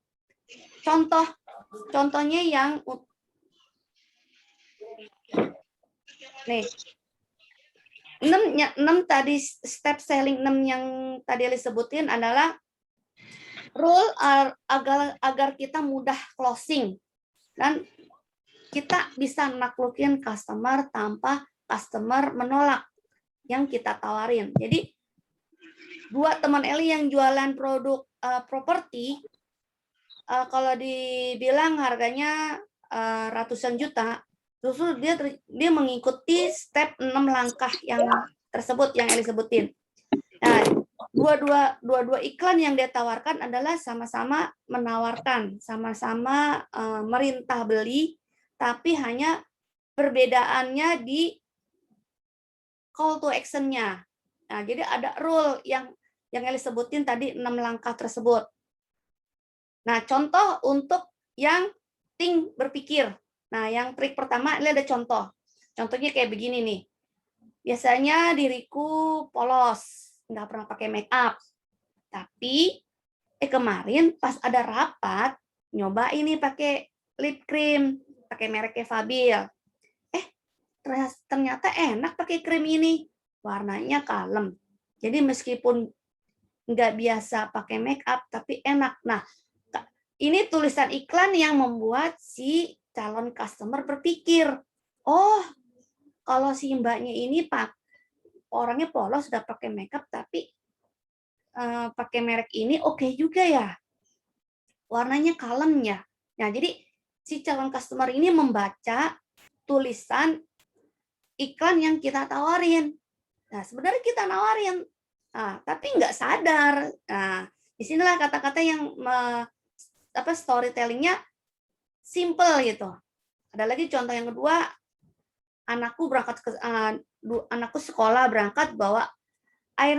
Contohnya yang nih, 6 tadi step selling 6 yang tadi disebutin adalah rule agar kita mudah closing dan kita bisa naklukin customer tanpa customer menolak yang kita tawarin. Jadi buat teman Eli yang jualan produk properti, kalau dibilang harganya ratusan juta, justru dia mengikuti step 6 langkah yang tersebut yang Eli sebutin. Nah, dua iklan yang dia tawarkan adalah sama-sama menawarkan, sama-sama merintah beli, tapi hanya perbedaannya di call to action-nya. Nah, jadi ada rule yang Eli sebutin tadi 6 langkah tersebut. Nah, contoh untuk yang think berpikir. Nah, yang trik pertama ini ada contoh. Contohnya kayak begini nih. Biasanya diriku polos, nggak pernah pakai make up. Tapi kemarin pas ada rapat, nyoba ini pakai lip cream, pakai mereknya Fabil. Ternyata enak pakai krim ini. Warnanya kalem. Jadi meskipun nggak biasa pakai make up, tapi enak. Nah, ini tulisan iklan yang membuat si calon customer berpikir, oh, kalau si mbaknya ini orangnya polos, sudah pakai make up, tapi pakai merek ini oke juga ya. Warnanya kalem ya. Nah, jadi si calon customer ini membaca tulisan iklan yang kita tawarin. Nah, sebenarnya kita nawarin, tapi nggak sadar. Nah, disinilah kata-kata yang storytellingnya simple gitu. Ada lagi contoh yang kedua, anakku sekolah berangkat bawa air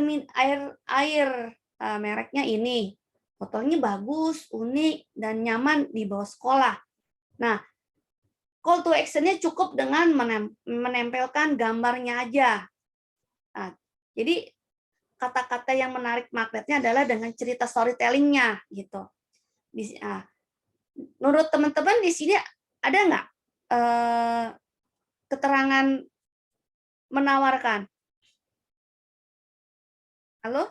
mereknya ini, botolnya bagus, unik, dan nyaman dibawa sekolah. Nah, call to action-nya cukup dengan menempelkan gambarnya aja. Nah, jadi kata-kata yang menarik magnetnya adalah dengan cerita storytelling-nya gitu. Menurut teman-teman di sini ada nggak keterangan menawarkan? Halo?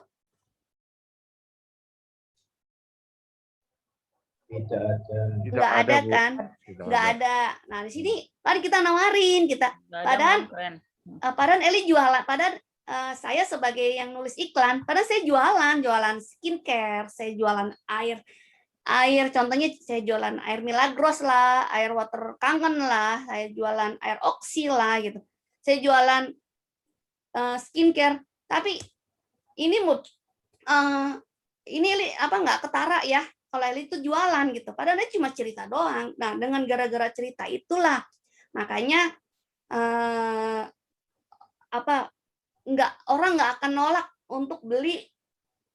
Tidak ada. Nggak ada kan? Nggak ada. Nah, di sini mari kita nawarin kita. Padahal Eli jualan, padahal saya sebagai yang nulis iklan, padahal saya jualan skincare, saya jualan air, contohnya saya jualan air Milagros lah, air water kangen lah, saya jualan air oksi lah gitu. Saya jualan skincare, tapi ini nggak ketara ya kalau Eli itu jualan gitu. Padahal dia cuma cerita doang. Nah, dengan gara-gara cerita itulah makanya orang nggak akan nolak untuk beli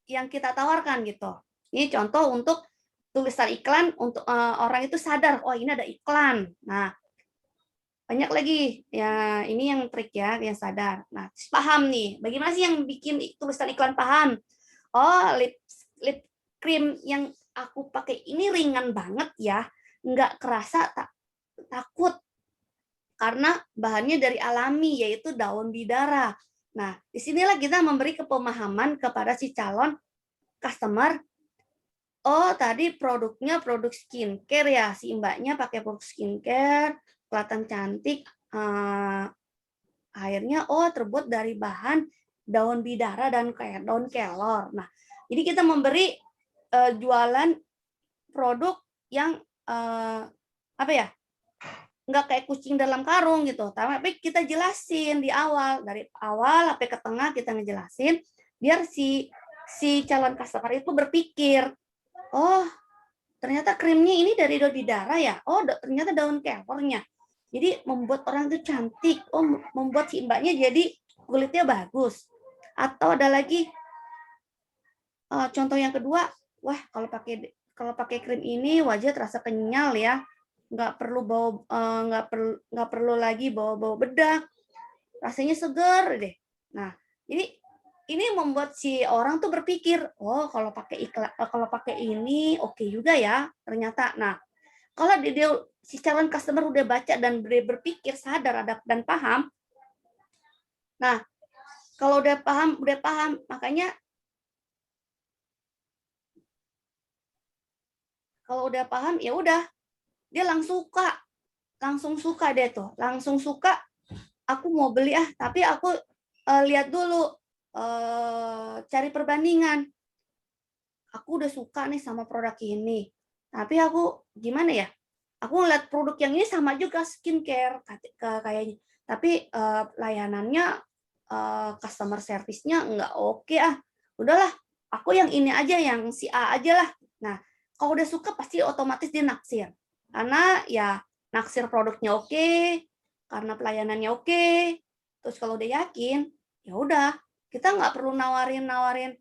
yang kita tawarkan gitu. Ini contoh untuk tulisan iklan untuk orang itu sadar, oh ini ada iklan. Nah, banyak lagi ya, ini yang trik ya, yang sadar. Nah, paham nih, bagaimana sih yang bikin tulisan iklan paham? oh lip cream yang aku pakai ini ringan banget ya, nggak kerasa takut karena bahannya dari alami yaitu daun bidara. Nah, disinilah kita memberi pemahaman kepada si calon customer. Oh, tadi produknya produk skincare ya, si mbaknya pakai produk skincare, kelihatan cantik. Akhirnya, oh terbuat dari bahan daun bidara dan daun kelor. Nah, jadi kita memberi jualan produk yang apa ya, nggak kayak kucing dalam karung gitu, tapi kita jelasin di awal, dari awal sampai ke tengah kita ngejelasin biar si calon customer itu berpikir, oh ternyata krimnya ini dari daun bidara ya, oh ternyata daun kelornya, jadi membuat orang itu cantik, oh membuat si mbaknya jadi kulitnya bagus. Atau ada lagi contoh yang kedua, wah kalau pakai krim ini wajah terasa kenyal ya, nggak perlu lagi bawa bedak, rasanya segar deh. Nah, jadi ini membuat si orang tuh berpikir, oh kalau pakai ini oke juga ya ternyata. Nah, kalau dia si calon customer udah baca dan berpikir sadar dan paham. Nah, kalau udah paham, makanya kalau udah paham ya udah dia langsung suka deh tuh, langsung suka. Aku mau beli tapi aku lihat dulu, cari perbandingan. Aku udah suka nih sama produk ini, tapi aku gimana ya? Aku ngeliat produk yang ini sama juga skincare kayaknya, tapi layanannya, customer service-nya nggak oke Udahlah, aku yang ini aja, yang si A aja lah. Nah, kalau udah suka pasti otomatis dia naksir. Karena ya naksir produknya oke, karena pelayanannya oke. Terus kalau udah yakin, ya udah, kita nggak perlu nawarin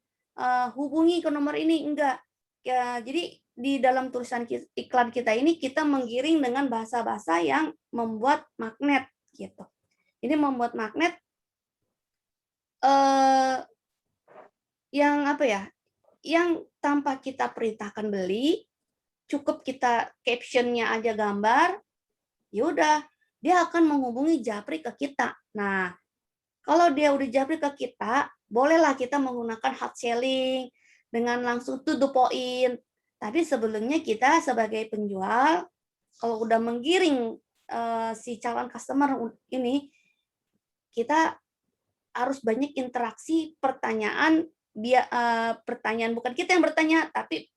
hubungi ke nomor ini, enggak. Ya, jadi di dalam tulisan iklan kita ini kita menggiring dengan bahasa-bahasa yang membuat magnet gitu. Ini membuat magnet yang apa ya? Yang tanpa kita perintahkan beli, cukup kita caption-nya aja gambar, ya udah dia akan menghubungi japri ke kita. Nah, kalau dia udah japri ke kita, bolehlah kita menggunakan hot selling dengan langsung to the point. Tapi sebelumnya kita sebagai penjual, kalau udah menggiring si calon customer ini, kita harus banyak interaksi pertanyaan, pertanyaan bukan kita yang bertanya, tapi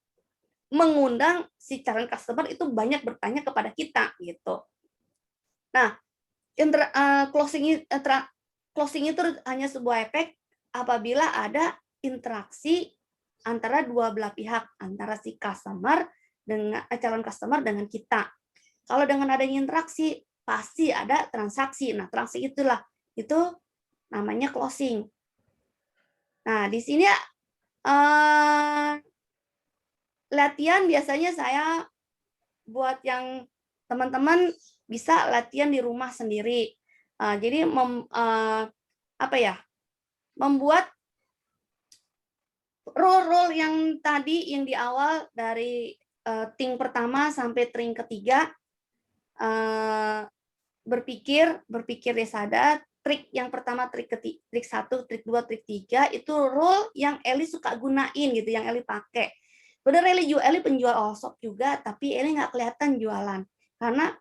mengundang si calon customer itu banyak bertanya kepada kita gitu. Nah, closing itu hanya sebuah efek apabila ada interaksi antara dua belah pihak, antara si customer dengan calon customer dengan kita. Kalau dengan adanya interaksi pasti ada transaksi. Nah, transaksi itu namanya closing. Nah, di sini latihan biasanya saya buat yang teman-teman bisa latihan di rumah sendiri. Jadi membuat rule yang tadi yang di awal dari ting pertama sampai ting ketiga, berpikir dia sadar. Trik yang pertama, trik 1, trik 2, trik 3 itu rule yang Eli suka gunain gitu, yang Eli pakai. Bener Eli penjual all shop juga, tapi Eli nggak kelihatan jualan karena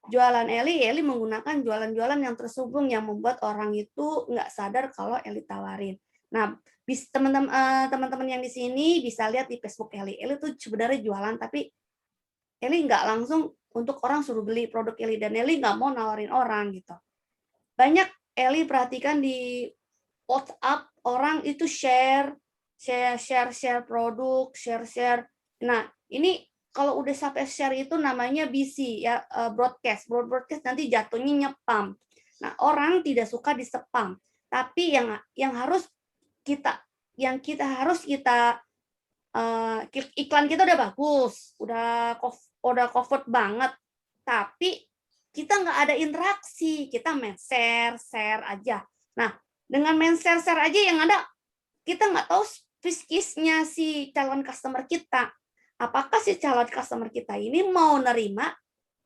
jualan Eli menggunakan jualan-jualan yang terselubung yang membuat orang itu nggak sadar kalau Eli tawarin. Nah, teman-teman yang di sini bisa lihat di Facebook Eli tuh sebenarnya jualan, tapi Eli nggak langsung untuk orang suruh beli produk Eli, dan Eli nggak mau nawarin orang gitu. Banyak Eli perhatikan di WhatsApp orang itu share produk, share. Nah, ini kalau udah sampai share itu namanya BC ya, broadcast nanti jatuhnya nyepam. Nah, orang tidak suka di spam, tapi yang harus kita iklan kita udah bagus, udah covered banget, tapi kita nggak ada interaksi, kita main share aja. Nah, dengan main share aja yang ada kita nggak tahu psikisnya si calon customer kita. Apakah si calon customer kita ini mau nerima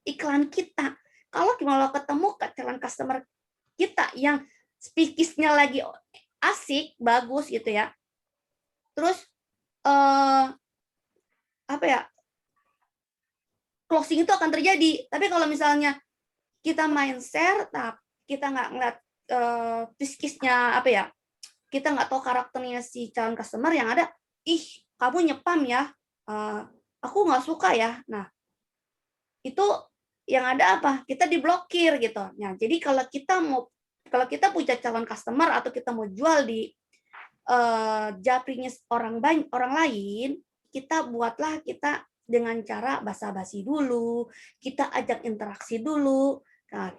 iklan kita? Kalau ketemu ke calon customer kita yang psikisnya lagi asik, bagus gitu ya. Terus apa ya? Closing itu akan terjadi. Tapi kalau misalnya kita main share, kita nggak ngeliat psikisnya apa ya? Kita nggak tahu karakternya si calon customer, yang ada, ih kamu nyepam ya, aku nggak suka ya. Nah itu yang ada apa? Kita diblokir gitu. Nah jadi kalau kita punya calon customer atau kita mau jual di japrinya orang lain, kita buatlah kita dengan cara basa-basi dulu, kita ajak interaksi dulu. Nah,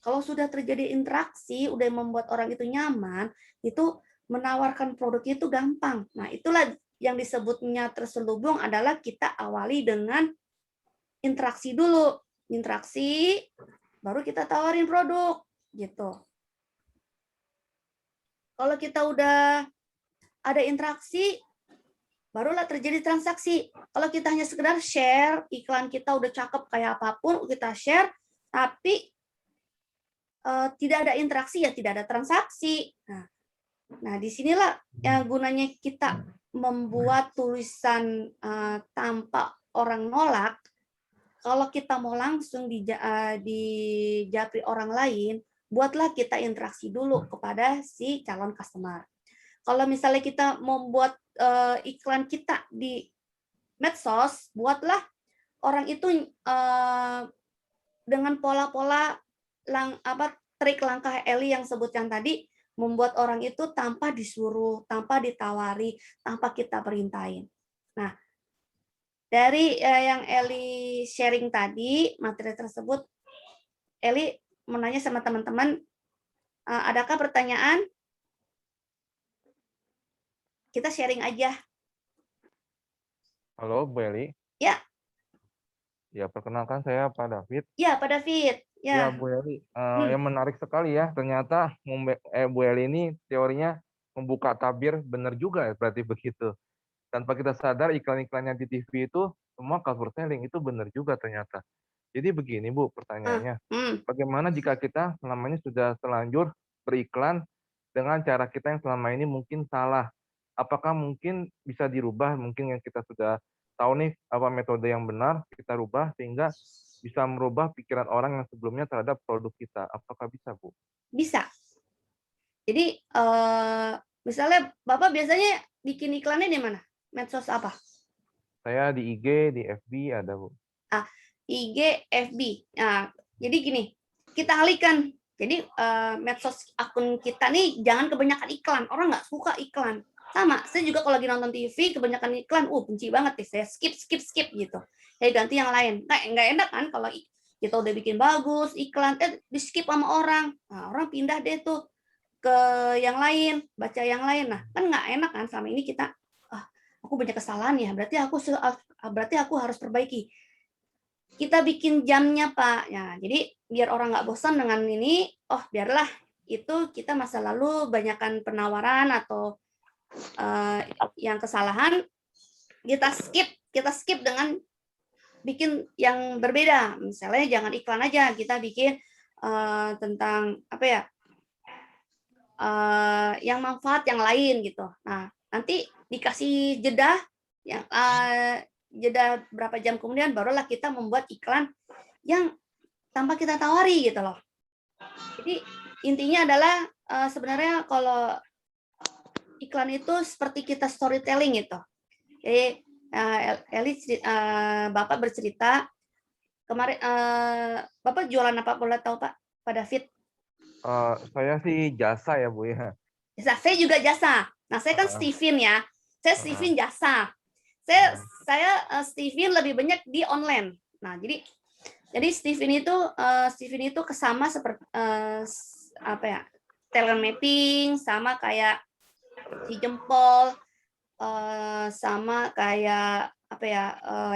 kalau sudah terjadi interaksi, udah membuat orang itu nyaman, itu menawarkan produknya itu gampang. Nah, itulah yang disebutnya terselubung adalah kita awali dengan interaksi dulu. Interaksi, baru kita tawarin produk. Gitu. Kalau kita udah ada interaksi, barulah terjadi transaksi. Kalau kita hanya sekedar share, iklan kita udah cakep kayak apapun, kita share, tapi tidak ada interaksi, ya tidak ada transaksi. Nah, disinilah yang gunanya kita membuat tulisan tanpa orang nolak. Kalau kita mau langsung di japri orang lain, buatlah kita interaksi dulu kepada si calon customer. Kalau misalnya kita membuat iklan kita di medsos, buatlah orang itu dengan pola-pola trik langkah Eli yang sebutkan tadi, membuat orang itu tanpa disuruh, tanpa ditawari, tanpa kita perintahin. Nah, dari yang Eli sharing tadi, materi tersebut, Eli menanya sama teman-teman, adakah pertanyaan? Kita sharing aja. Halo, Bu Eli. Ya. Ya, perkenalkan saya Pak David. Ya, Pak David. Ya, Bu Eli. Yang menarik sekali ya, ternyata Bu Eli ini teorinya membuka tabir, benar juga ya, berarti begitu. Tanpa kita sadar iklan-iklannya di TV itu semua cover selling, itu benar juga ternyata. Jadi begini Bu, pertanyaannya. Bagaimana jika kita selamanya sudah terlanjur beriklan dengan cara kita yang selama ini mungkin salah? Apakah mungkin bisa dirubah, mungkin yang kita sudah tahu nih apa metode yang benar, kita rubah sehingga bisa merubah pikiran orang yang sebelumnya terhadap produk kita. Apakah bisa, Bu? Bisa. Jadi, misalnya Bapak biasanya bikin iklannya di mana? Medsos apa? Saya di IG, di FB ada, Bu. IG, FB. Nah, jadi gini, kita alihkan. Jadi medsos akun kita nih jangan kebanyakan iklan. Orang nggak suka iklan. Sama, saya juga kalau lagi nonton TV kebanyakan iklan, benci banget nih, saya skip gitu. Saya ganti yang lain. Nggak enak kan kalau kita udah bikin bagus iklan, di skip sama orang. Nah, orang pindah deh tuh ke yang lain, baca yang lain. Nah, kan nggak enak kan selama ini kita, aku banyak kesalahan ya, berarti aku harus perbaiki. Kita bikin jamnya, Pak. Ya, jadi biar orang nggak bosan dengan ini, biarlah itu kita masa lalu banyakkan penawaran atau yang kesalahan, kita skip dengan bikin yang berbeda. Misalnya jangan iklan aja, kita bikin tentang apa ya, yang manfaat yang lain gitu. Nah, nanti dikasih jeda yang jeda berapa jam kemudian barulah kita membuat iklan yang tanpa kita tawari gitu loh. Jadi intinya adalah sebenarnya kalau iklan itu seperti kita storytelling gitu. Jadi Eli, Bapak bercerita kemarin, Bapak jualan apa boleh tahu Pak David? Saya sih jasa ya Bu ya. Jasa, saya juga jasa. Nah saya kan Steven ya, saya Steven jasa. Saya Steven lebih banyak di online. Nah jadi Steven itu kesama seperti apa ya, talent mapping sama kayak si jempol, sama kayak apa ya,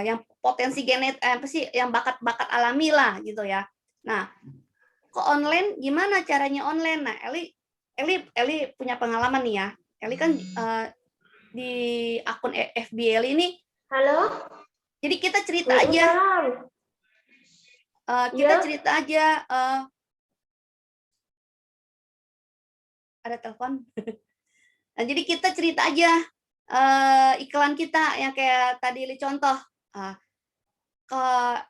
yang potensi apa sih, yang bakat-bakat alami lah gitu ya. Nah, ke online gimana caranya online? Nah, Eli punya pengalaman nih ya. Eli kan di akun FBL ini. Halo, Jadi kita cerita aja, Waalaikumsalam. kita Iya. cerita aja. Ada telepon. Nah, jadi kita cerita aja iklan kita yang kayak tadi Li contoh. Kak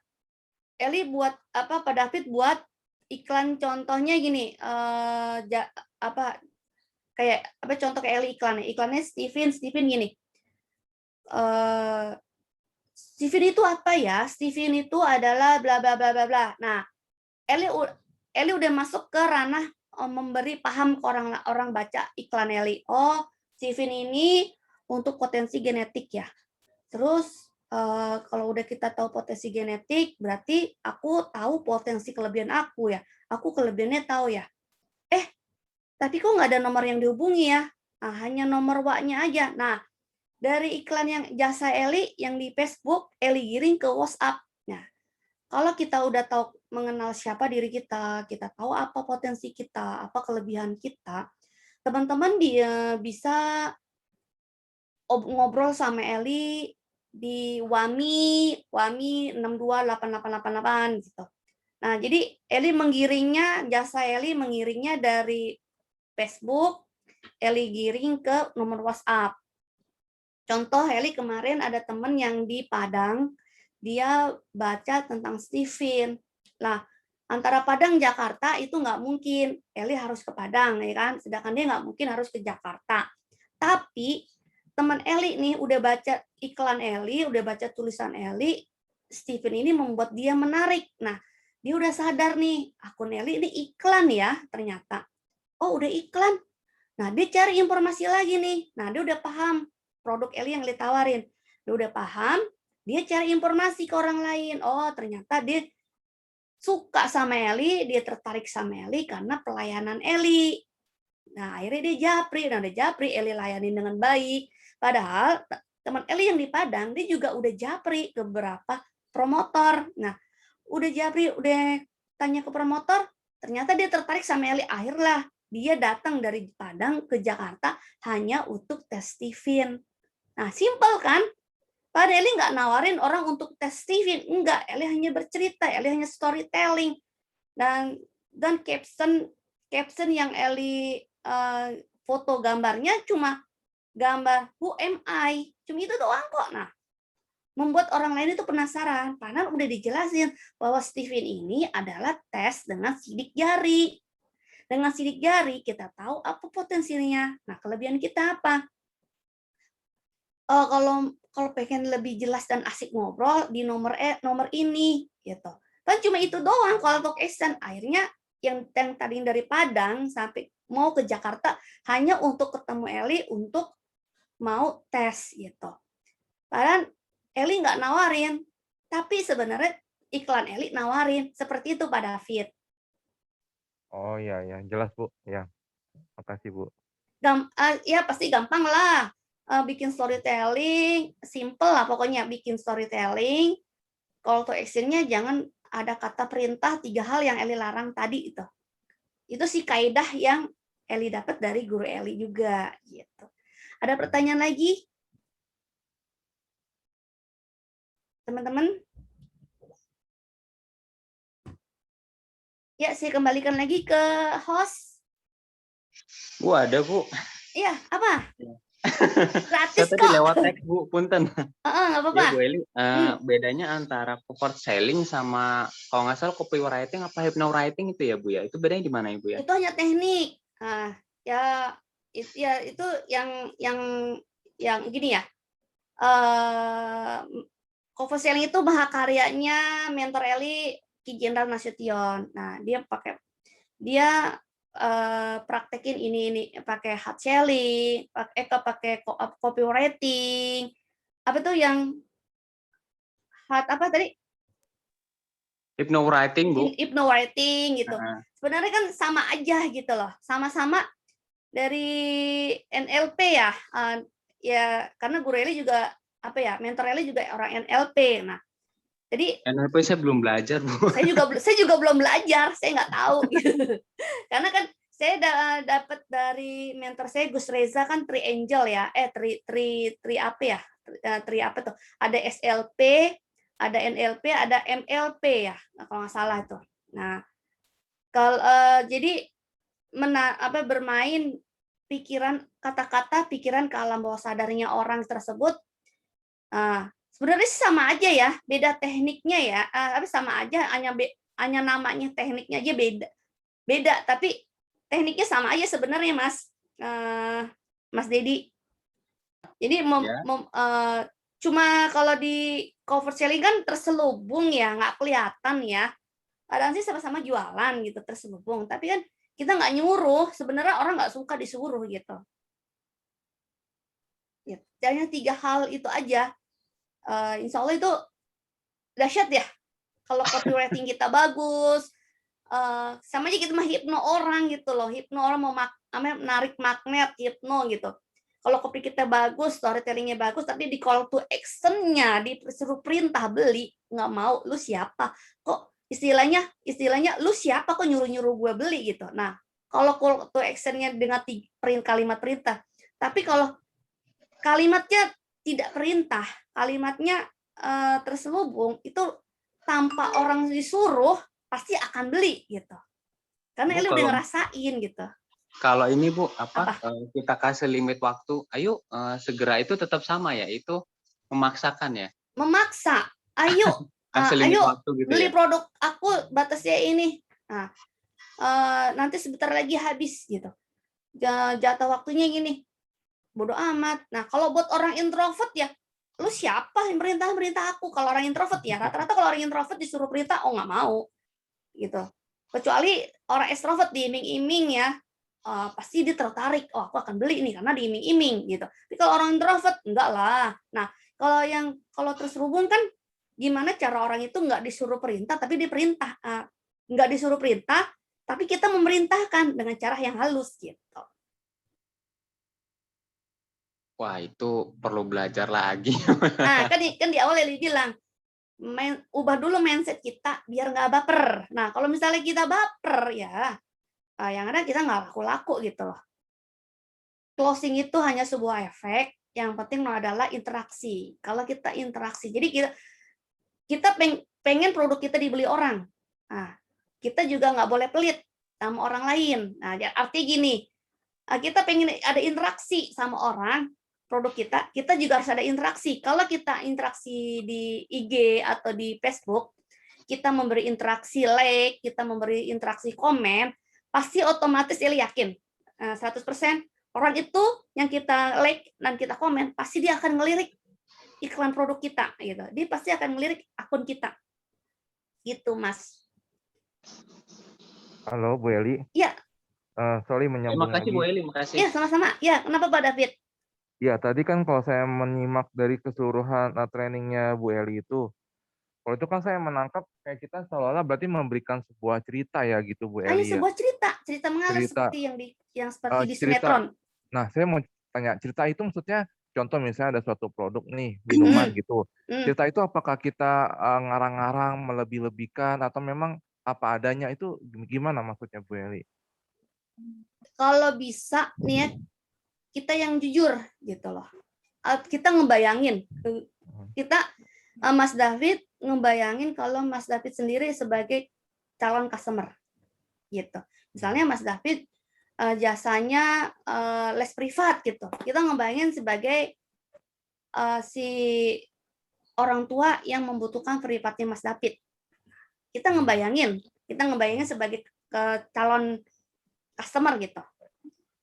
Eli buat apa? Pak David buat iklan contohnya gini. Kayak apa contoh kayak Eli iklannya? Iklannya Steven gini. Steven itu apa ya? Steven itu adalah bla bla bla bla bla. Nah, Eli udah masuk ke ranah memberi paham ke orang baca iklan Eli. Oh, Steven ini untuk potensi genetik ya. Terus kalau udah kita tahu potensi genetik, berarti aku tahu potensi kelebihan aku ya. Aku kelebihannya tahu ya. Tapi kok nggak ada nomor yang dihubungi ya? Nah, hanya nomor WA-nya aja. Nah, dari iklan yang jasa Eli yang di Facebook, Eli giring ke WhatsApp. Nah, kalau kita udah tahu mengenal siapa diri kita, kita tahu apa potensi kita, apa kelebihan kita, teman-teman dia bisa ngobrol sama Eli di Wami 628888 gitu. Nah, jadi jasa Eli mengiringnya dari Facebook, Eli giring ke nomor WhatsApp. Contoh, Eli kemarin ada teman yang di Padang, dia baca tentang Steven. Lah, antara Padang Jakarta itu nggak mungkin. Eli harus ke Padang, ya kan? Sedangkan dia nggak mungkin harus ke Jakarta. Tapi teman Eli nih udah baca iklan Eli, udah baca tulisan Eli, Steven ini membuat dia menarik. Nah, dia udah sadar nih, akun Eli ini iklan ya ternyata. Oh, udah iklan. Nah, dia cari informasi lagi nih. Nah, dia udah paham produk Eli yang ditawarin. Dia udah paham, dia cari informasi ke orang lain. Oh, ternyata dia suka sama Eli, dia tertarik sama Eli karena pelayanan Eli. Nah, akhirnya dia japri. Nah, dia japri, Eli layanin dengan baik. Padahal teman Eli yang di Padang, dia juga udah japri ke beberapa promotor. Nah, udah japri, udah tanya ke promotor, ternyata dia tertarik sama Eli. Akhirnya dia datang dari Padang ke Jakarta hanya untuk tes Steven. Nah, simpel kan? Padahal Eli nggak nawarin orang untuk tes Steven. Enggak, Eli hanya bercerita, Eli hanya storytelling. Dan caption yang Eli foto gambarnya cuma gambar who am I. Cuma itu doang kok. Nah, membuat orang lain itu penasaran. Padahal udah dijelasin bahwa Steven ini adalah tes dengan sidik jari. Dengan sidik jari kita tahu apa potensinya. Nah, kelebihan kita apa? Kalau pengen lebih jelas dan asik ngobrol di nomor ini gitu. Kan cuma itu doang kalau untuk action. Akhirnya yang tadi dari Padang sampai mau ke Jakarta hanya untuk ketemu Eli untuk mau tes gitu. Padahal Eli nggak nawarin, tapi sebenarnya iklan Eli nawarin. Seperti itu Pak David. Oh iya, ya jelas Bu. Ya, makasih Bu. Ya pasti gampang lah. Bikin storytelling, simple lah pokoknya bikin storytelling. Call to action-nya jangan ada kata perintah 3 hal yang Eli larang tadi itu. Itu sih kaidah yang Eli dapat dari guru Eli juga gitu. Ada pertanyaan lagi? Teman-teman? Ya, saya kembalikan lagi ke host. Bu, ada Bu. Iya, apa? Gratis Saya tadi kok. lewat teks Bu, punten. Nggak apa-apa. Ya Bu Eli, bedanya antara cover selling sama kalau nggak salah copywriting apa hypnowriting itu ya Bu ya? Itu bedanya di mana ya Bu ya? Itu hanya teknik. Itu yang gini ya. Cover selling itu mahakaryanya mentor Eli Ki Jenderal Nasution. Nah, dia praktekin ini pakai hard selling, pakai copywriting. Apa tuh yang hard apa tadi? Hypnowriting Bu. Hypnowriting gitu. Sebenarnya kan sama aja gitu loh. Sama-sama dari NLP ya. Ya karena guru Eli juga mentor Eli juga orang NLP. Nah, jadi NLP saya belum belajar Bu. Saya juga belum belajar, saya nggak tahu gitu. Karena kan saya dapat dari mentor saya Gus Reza kan triangle ya, tri apa ya? Tri apa tuh? Ada SLP, ada NLP, ada MLP ya, kalau nggak salah itu. Nah, kalau jadi bermain pikiran kata-kata, pikiran ke alam bawah sadarnya orang tersebut. Sebenarnya sih sama aja ya, beda tekniknya ya, tapi sama aja, hanya namanya tekniknya aja beda, tapi tekniknya sama aja sebenarnya Mas Dedi. Jadi Ya. cuma kalau di cover selling kan terselubung ya, nggak kelihatan ya. Kadang sih sama-sama jualan gitu terselubung, tapi kan kita nggak nyuruh. Sebenarnya orang nggak suka disuruh gitu. Hanya 3 hal itu aja. Insya Allah itu dahsyat ya. Kalau copywriting kita bagus, sama aja kita mah hipno orang gitu loh. Hipno orang mau menarik magnet hipno gitu. Kalau copy kita bagus, storytellingnya bagus, tapi di call to action-nya disuruh perintah beli, nggak mau, lu siapa? Kok istilahnya lu siapa kok nyuruh-nyuruh gue beli gitu. Nah, kalau call to action-nya dengan kalimat perintah, tapi kalau kalimatnya tidak perintah, kalimatnya terselubung, itu tanpa orang disuruh pasti akan beli gitu. Karena Bu, lu udah ngerasain gitu. Kalau ini Bu, kita kasih limit waktu, ayo segera itu tetap sama ya, itu memaksakan ya? Memaksa, ayo, Kasih limit ayo waktu gitu beli ya? produk aku batasnya ini. Nah, nanti sebentar lagi habis gitu. Jatah waktunya gini. Bodoh amat. Nah, kalau buat orang introvert ya, lu siapa yang perintah aku? Kalau orang introvert ya, rata-rata kalau orang introvert disuruh perintah, oh nggak mau, gitu. Kecuali orang extrovert diiming-iming ya, pasti dia tertarik. Oh, aku akan beli nih karena diiming-iming gitu. Tapi kalau orang introvert enggak lah. Nah, kalau terselubung kan gimana cara orang itu nggak disuruh perintah, tapi diperintah, nggak disuruh perintah, tapi kita memerintahkan dengan cara yang halus gitu. Wah, itu perlu belajar lagi. Nah, kan di awal Eli bilang, ubah dulu mindset kita biar nggak baper. Nah, kalau misalnya kita baper ya, yang ada kita nggak laku-laku gitu loh. Closing itu hanya sebuah efek, yang penting adalah interaksi. Kalau kita interaksi, jadi kita pengen produk kita dibeli orang. Nah, kita juga nggak boleh pelit sama orang lain. Nah, artinya gini, kita pengen ada interaksi sama orang, produk kita juga harus ada interaksi. Kalau kita interaksi di IG atau di Facebook, kita memberi interaksi like, kita memberi interaksi komen, pasti otomatis dia yakin 100% orang itu yang kita like dan kita komen, pasti dia akan ngelirik iklan produk kita gitu. Dia pasti akan ngelirik akun kita. Gitu, Mas. Halo Bu Eli. Iya. Sorry menyambung Terima kasih lagi. Bu Eli, makasih. Iya, sama-sama. Ya, kenapa Pak David? Ya, tadi kan kalau saya menyimak dari keseluruhan trainingnya Bu Eli itu, kalau itu kan saya menangkap kayak kita seolah-olah berarti memberikan sebuah cerita ya gitu Bu Hanya Eli ya. sebuah cerita mengalir Cerita, seperti yang seperti di cerita. sinetron. Nah, saya mau tanya, cerita itu maksudnya contoh misalnya ada suatu produk nih, minuman gitu. Cerita itu apakah kita ngarang-ngarang, melebih-lebihkan atau memang apa adanya, itu gimana maksudnya Bu Eli? Kalau bisa nih ya, kita yang jujur gitu loh. Kita ngebayangin, Mas David ngebayangin kalau Mas David sendiri sebagai calon customer gitu. Misalnya Mas David jasanya les privat gitu. Kita ngebayangin sebagai si orang tua yang membutuhkan privatnya Mas David. Kita ngebayangin sebagai calon customer gitu.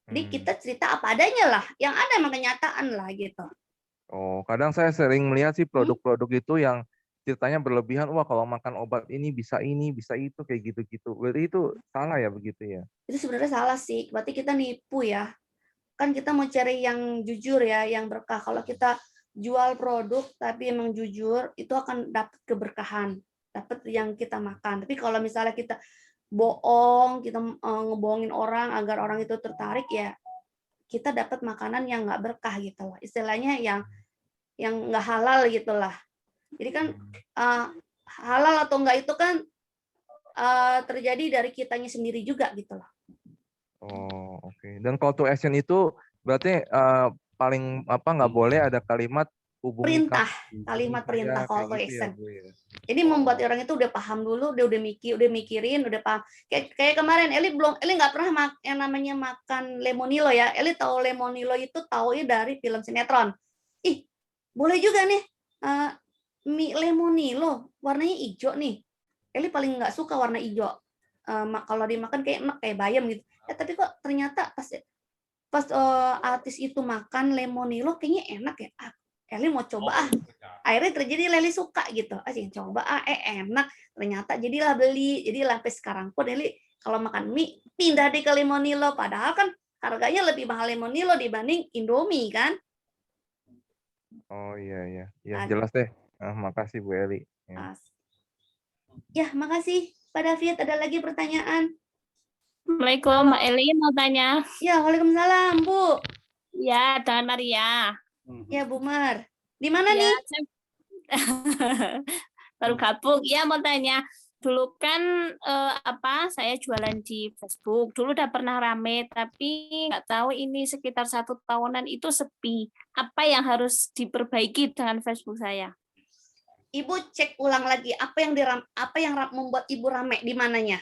Jadi kita cerita apa adanya lah, yang ada emang kenyataan lah gitu. Oh, kadang saya sering melihat sih produk-produk itu yang ceritanya berlebihan. Wah, kalau makan obat ini, bisa itu, kayak gitu-gitu. Berarti itu salah ya begitu ya? Itu sebenarnya salah sih. Berarti kita nipu ya. Kan kita mau cari yang jujur ya, yang berkah. Kalau kita jual produk tapi emang jujur, itu akan dapat keberkahan, dapat yang kita makan. Tapi kalau misalnya kita bohong, kita ngebohongin orang agar orang itu tertarik ya, kita dapat makanan yang nggak berkah gitu loh. Istilahnya yang nggak halal gitulah. Jadi kan halal atau enggak itu kan terjadi dari kitanya sendiri juga gitu loh. Oh, oke. Dan call to action itu berarti paling apa nggak boleh ada kalimat hubungi Perintah, hubungi kalimat saya perintah call kayak to gitu ya, action. Bu ya. Jadi membuat orang itu udah paham dulu, dia udah mikirin, udah paham. Kayak kemarin Eli nggak pernah yang namanya makan lemonilo ya. Eli tahu lemonilo itu taunya dari film sinetron. Ih, boleh juga nih mie lemonilo warnanya hijau nih. Eli paling nggak suka warna hijau. Kalau dimakan kayak enak kayak bayam gitu. Tapi kok ternyata pas artis itu makan lemonilo kayaknya enak ya. Eli mau coba akhirnya terjadi Leli suka gitu. Coba enak. Ternyata jadilah beli. Jadi sampai sekarang pun Eli kalau makan mie pindah deh ke lemonilo. Padahal kan harganya lebih mahal lemonilo dibanding Indomie kan. Oh iya. Ya Nah, jelas deh. Makasih Bu Eli. Ya. Ya, makasih Pak David. Ada lagi pertanyaan? Assalamualaikum, Mbak Eli mau tanya. Ya, waalaikumsalam Bu. Ya, dengan Maria. Ya, Bu Mar. Di mana Ya, nih? baru gabung. Ya, mau tanya. Dulu kan saya jualan di Facebook. Dulu udah pernah rame, tapi nggak tahu ini sekitar 1 tahunan itu sepi. Apa yang harus diperbaiki dengan Facebook saya? Ibu cek ulang lagi apa yang membuat Ibu rame di mananya?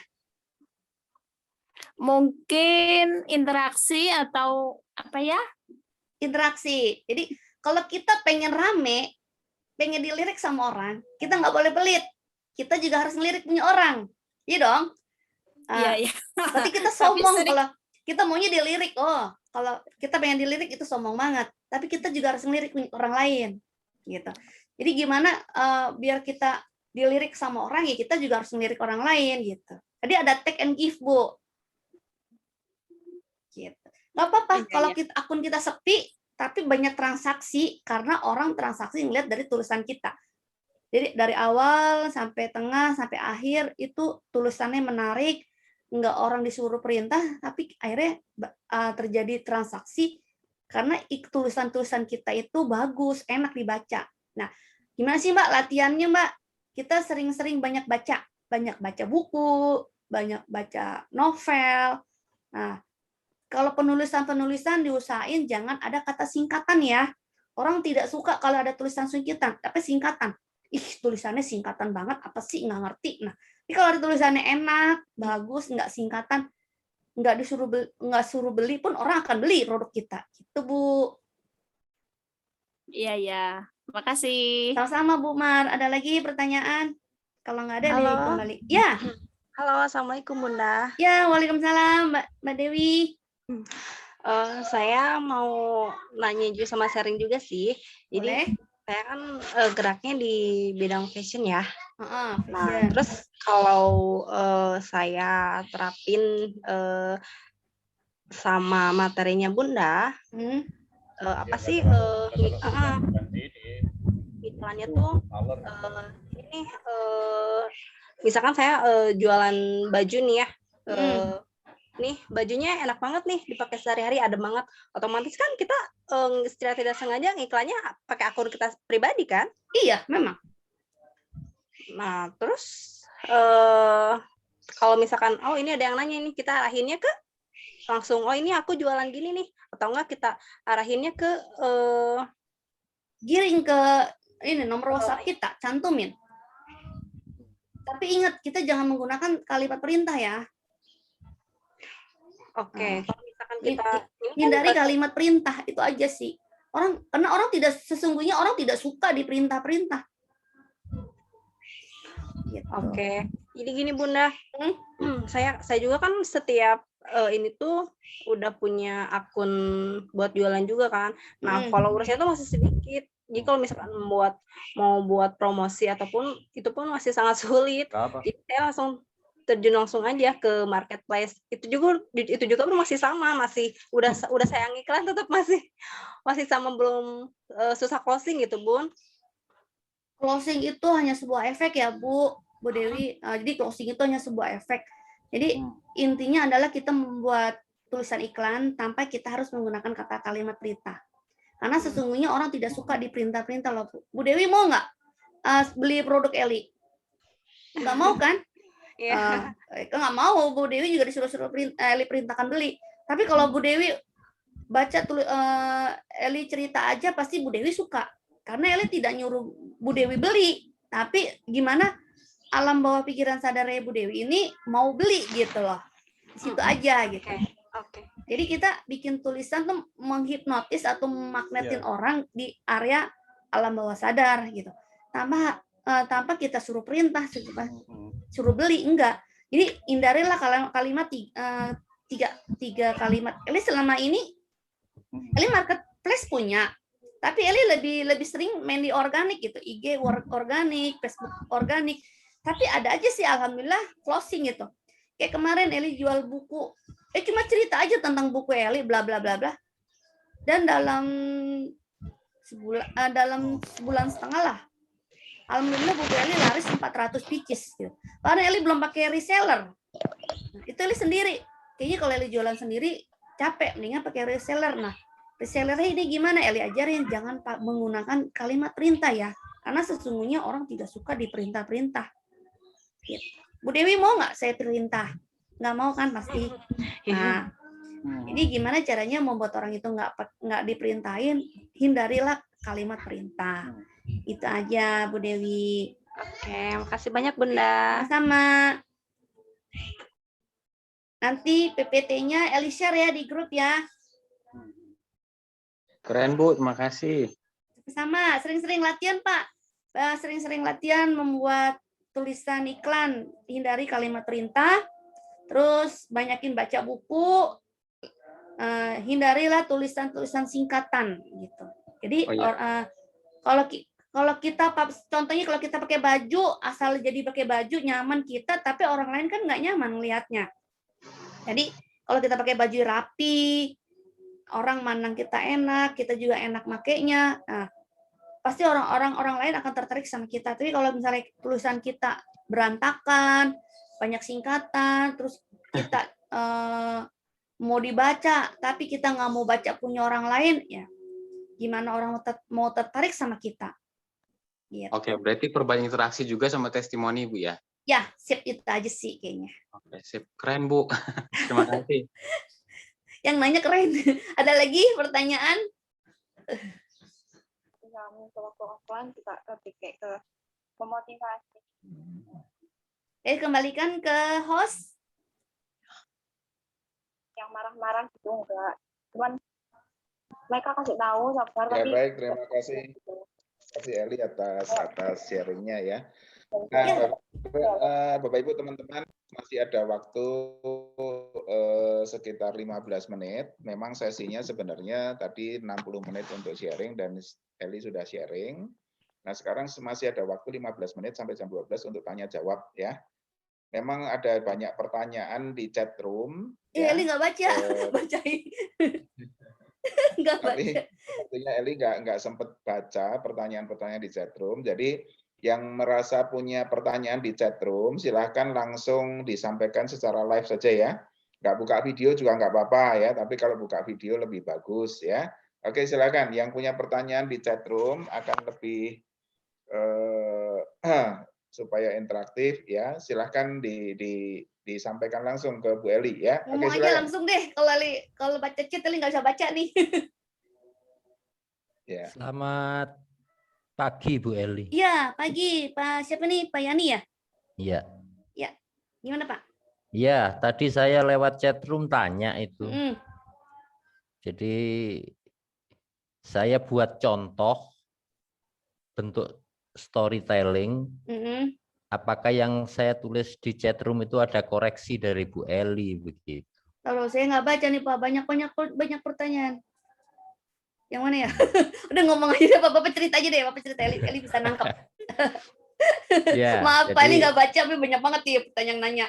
Mungkin interaksi atau apa ya? Interaksi. Jadi kalau kita pengen rame, pengen dilirik sama orang, kita nggak boleh pelit. Kita juga harus ngelirik punya orang. Iya dong? Iya. Berarti kita sombong kalau kita maunya dilirik. Oh, kalau kita pengen dilirik itu sombong banget. Tapi kita juga harus ngelirik orang lain. Gitu. Jadi gimana biar kita dilirik sama orang, ya kita juga harus ngelirik orang lain gitu. Jadi ada take and give, Bu. Gitu. Nggak apa-apa kalau akun kita sepi, tapi banyak transaksi karena orang transaksi ngeliat dari tulisan kita. Jadi dari awal sampai tengah sampai akhir itu tulisannya menarik, nggak orang disuruh perintah, tapi akhirnya terjadi transaksi karena tulisan-tulisan kita itu bagus, enak dibaca. Nah, gimana sih Mbak latihannya Mbak? Kita sering-sering banyak baca buku, banyak baca novel. Nah, kalau penulisan diusahain jangan ada kata singkatan ya. Orang tidak suka kalau ada tulisan singkatan, tapi singkatan. Tulisannya singkatan banget, apa sih, nggak ngerti. Nah, tapi kalau ada tulisannya enak, bagus, nggak singkatan, nggak suruh beli pun orang akan beli produk kita. Gitu, Bu. Iya. Makasih. Sama-sama, Bu Mar. Ada lagi pertanyaan? Kalau nggak ada, Halo. kembali. Ya. Halo, Assalamualaikum Bunda. Ya, waalaikumsalam, Mbak Dewi. Saya mau nanya juga sama sharing juga sih. Jadi Boleh? saya kan geraknya di bidang fashion ya. Nah, Fashion. terus kalau saya terapin sama materinya Bunda, apa sih iklannya tuh ini misalkan saya jualan baju nih ya. Nih bajunya enak banget nih dipakai sehari-hari, adem banget. Otomatis kan kita secara tidak sengaja ngiklannya pakai akun kita pribadi kan? Iya, memang. Nah, terus kalau misalkan ini ada yang nanya nih, kita arahinnya ke langsung ini aku jualan gini nih, atau enggak kita arahinnya ke giring ke ini nomor WhatsApp kita, cantumin. Tapi ingat kita jangan menggunakan kalimat perintah ya. Oke, kalau misalkan kita hindari kalimat perintah itu aja sih. Karena orang sesungguhnya orang tidak suka diperintah-perintah. Gitu. Oke. Jadi gini Bunda, saya juga kan setiap ini tuh udah punya akun buat jualan juga kan. Nah, followersnya tuh masih sedikit. Jadi kalau misalkan mau buat promosi ataupun itu pun masih sangat sulit. Jadi saya terjun langsung aja ke marketplace. Itu juga pun masih sama, masih udah saya iklan tetap masih sama, belum susah closing gitu, Bun. Closing itu hanya sebuah efek ya, Bu Dewi. Jadi closing itu hanya sebuah efek. Jadi intinya adalah kita membuat tulisan iklan tanpa kita harus menggunakan kata kalimat perintah. Karena sesungguhnya orang tidak suka diperintah-perintah loh, Bu Dewi. Mau nggak beli produk Eli? Nggak mau kan? Nggak mau, Bu Dewi juga disuruh Eli perintahkan beli. Tapi kalau Bu Dewi baca Eli cerita aja pasti Bu Dewi suka. Karena Eli tidak nyuruh Bu Dewi beli, tapi gimana alam bawah pikiran sadarnya Bu Dewi ini mau beli gitu loh. Di situ aja gitu. Oke. Jadi kita bikin tulisan tuh menghipnotis atau magnetin orang di area alam bawah sadar gitu. Tanpa kita suruh perintah, suruh beli, enggak. Jadi hindarilah kalimat tiga kalimat. Eli selama ini Eli marketplace punya, tapi Eli lebih sering main di organik gitu, IG organik, Facebook organik. Tapi ada aja sih alhamdulillah closing gitu. Kayak kemarin Eli jual buku, cuma cerita aja tentang buku Eli bla bla bla bla. Dan dalam sebulan setengah lah, alhamdulillah buku Eli laris 400 pieces gitu. Karena Eli belum pakai reseller. Itu Eli sendiri. Kayaknya kalau Eli jualan sendiri capek, mendingan pakai reseller. Nah, resellernya ini gimana? Eli ajarin jangan menggunakan kalimat perintah ya, karena sesungguhnya orang tidak suka diperintah-perintah. Gitu. Bu Dewi mau nggak saya perintah? Nggak mau kan pasti. Nah, jadi gimana caranya membuat orang itu nggak diperintahin? Hindarilah kalimat perintah. Itu aja Bu Dewi. Oke, makasih banyak Bunda. Sama. Nanti PPT-nya Eli share ya di grup ya. Keren Bu, terima kasih. Sama, sering-sering latihan Pak. Sering-sering latihan membuat tulisan iklan, hindari kalimat perintah, terus banyakin baca buku, hindarilah tulisan-tulisan singkatan gitu. Jadi kalau kita contohnya kalau kita pakai baju, asal jadi pakai baju nyaman kita, tapi orang lain kan nggak nyaman lihatnya. Jadi kalau kita pakai baju rapi, orang mandang kita enak, kita juga enak makainya. Nah, pasti orang lain akan tertarik sama kita. Tapi kalau misalnya tulisan kita berantakan, banyak singkatan, terus kita mau dibaca, tapi kita nggak mau baca punya orang lain, ya gimana orang mau tertarik sama kita? Gitu. Oke, berarti perbanyak interaksi juga sama testimoni Bu ya? Ya, sip itu aja sih kayaknya. Oke, sip. Keren Bu. Terima kasih. Yang nanya keren. Ada lagi pertanyaan? Waktu-waktuan juga lebih kayak ke memotivasi. Kembalikan ke host. Yang marah-marah gitu enggak. Cuman mereka kasih tahu sabar. Ya, baik, terima kasih. Terima kasih Eli atas sharingnya ya. Nah, Bapak Ibu teman-teman, masih ada waktu sekitar 15 menit. Memang sesinya sebenarnya tadi 60 menit untuk sharing dan Eli sudah sharing. Nah, sekarang masih ada waktu 15 menit sampai jam 12 untuk tanya jawab ya. Memang ada banyak pertanyaan di chat room. Eli nggak baca, bacain. Nggak baca. Artinya Eli nggak sempat baca pertanyaan-pertanyaan di chat room. Jadi yang merasa punya pertanyaan di chat room, silahkan langsung disampaikan secara live saja ya. Nggak buka video juga nggak apa-apa ya, tapi kalau buka video lebih bagus ya. Oke, silakan. Yang punya pertanyaan di chat room akan lebih supaya interaktif ya. Silahkan disampaikan langsung ke Bu Eli ya. Ngomong aja langsung deh. Kalau baca chat Eli nggak bisa baca nih. Ya. Selamat pagi Bu Eli. Iya, pagi. Pak siapa nih? Pak Yani ya? Iya. Ya. Gimana Pak? Iya, tadi saya lewat chat room tanya itu. Jadi saya buat contoh bentuk storytelling. Apakah yang saya tulis di chat room itu ada koreksi dari Bu Eli begitu? Kalau saya nggak baca nih Pak, banyak pertanyaan. Yang mana ya? Udah ngomong aja deh, Bapak cerita aja deh, Bapak cerita Eli bisa nangkep. Ya, maaf Pak, ini nggak baca, tapi banyak banget nih pertanyaan nanya.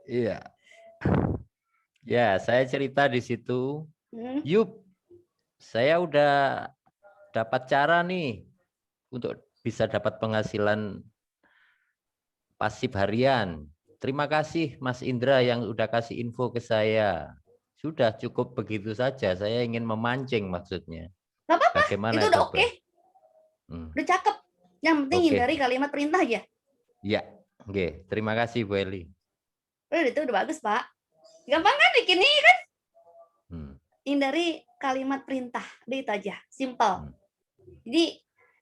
Iya. Ya, saya cerita di situ. Yup, saya udah dapat cara nih untuk bisa dapat penghasilan pasif harian. Terima kasih Mas Indra yang udah kasih info ke saya. Sudah cukup begitu saja. Saya ingin memancing maksudnya. Gak apa-apa, itu udah oke. Udah cakep. Yang penting hindari kalimat perintah aja. Ya, oke. Terima kasih Bu Eli. Itu udah bagus Pak. Gampang kan bikin ini kan? hindari kalimat perintah. Udah itu aja, simple. Jadi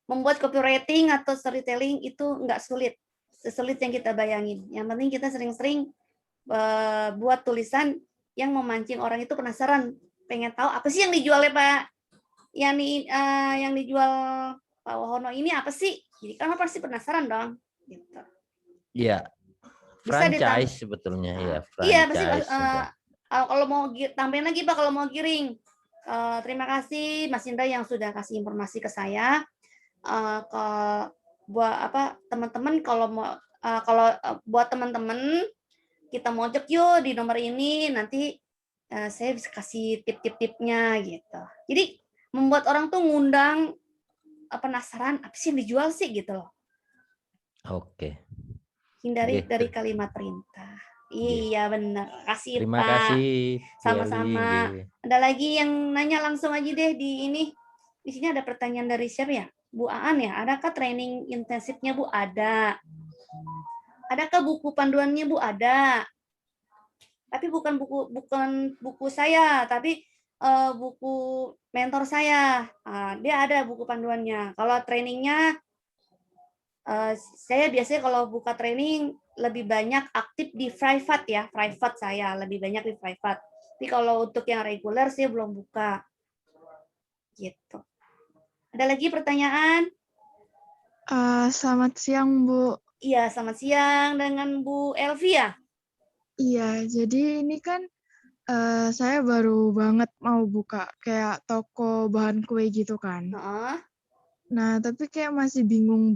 membuat copywriting atau storytelling itu nggak sulit, sesulit yang kita bayangin. Yang penting kita sering-sering buat tulisan yang memancing orang itu penasaran, pengen tahu apa sih yang dijual ya Pak, yang dijual Pak Wahono ini apa sih? Jadi kan orang pasti penasaran dong. Gitu. Iya. Bisa Franchise sebetulnya ya. Iya pasti. Franchise. Kalau mau tambahin lagi Pak, kalau mau giring. Terima kasih Mas Indra yang sudah kasih informasi ke saya. Buat apa teman-teman kalau buat teman-teman kita mojok yuk di nomor ini, nanti saya bisa kasih tip-tip-tipnya gitu. Jadi membuat orang tuh ngundang penasaran apa sih yang dijual sih gitu loh. Oke. Hindari Gitu. dari kalimat perintah. Iya benar. Kasih Terima Pak. kasih. Bu Sama-sama. Eli. Ada lagi yang nanya langsung aja deh di ini. Di sini ada pertanyaan dari siapa ya? Bu Aan ya. Adakah training intensifnya Bu? Ada. Adakah buku panduannya Bu? Ada. Tapi bukan buku saya, tapi buku mentor saya. Dia ada buku panduannya. Kalau trainingnya, saya biasanya kalau buka training lebih banyak aktif di private ya, private saya lebih banyak di private. Tapi kalau untuk yang reguler saya belum buka. Gitu. Ada lagi pertanyaan? Selamat siang, Bu. Iya, selamat siang dengan Bu Elvi ya? Iya, jadi ini kan saya baru banget mau buka kayak toko bahan kue gitu kan. Nah, tapi kayak masih bingung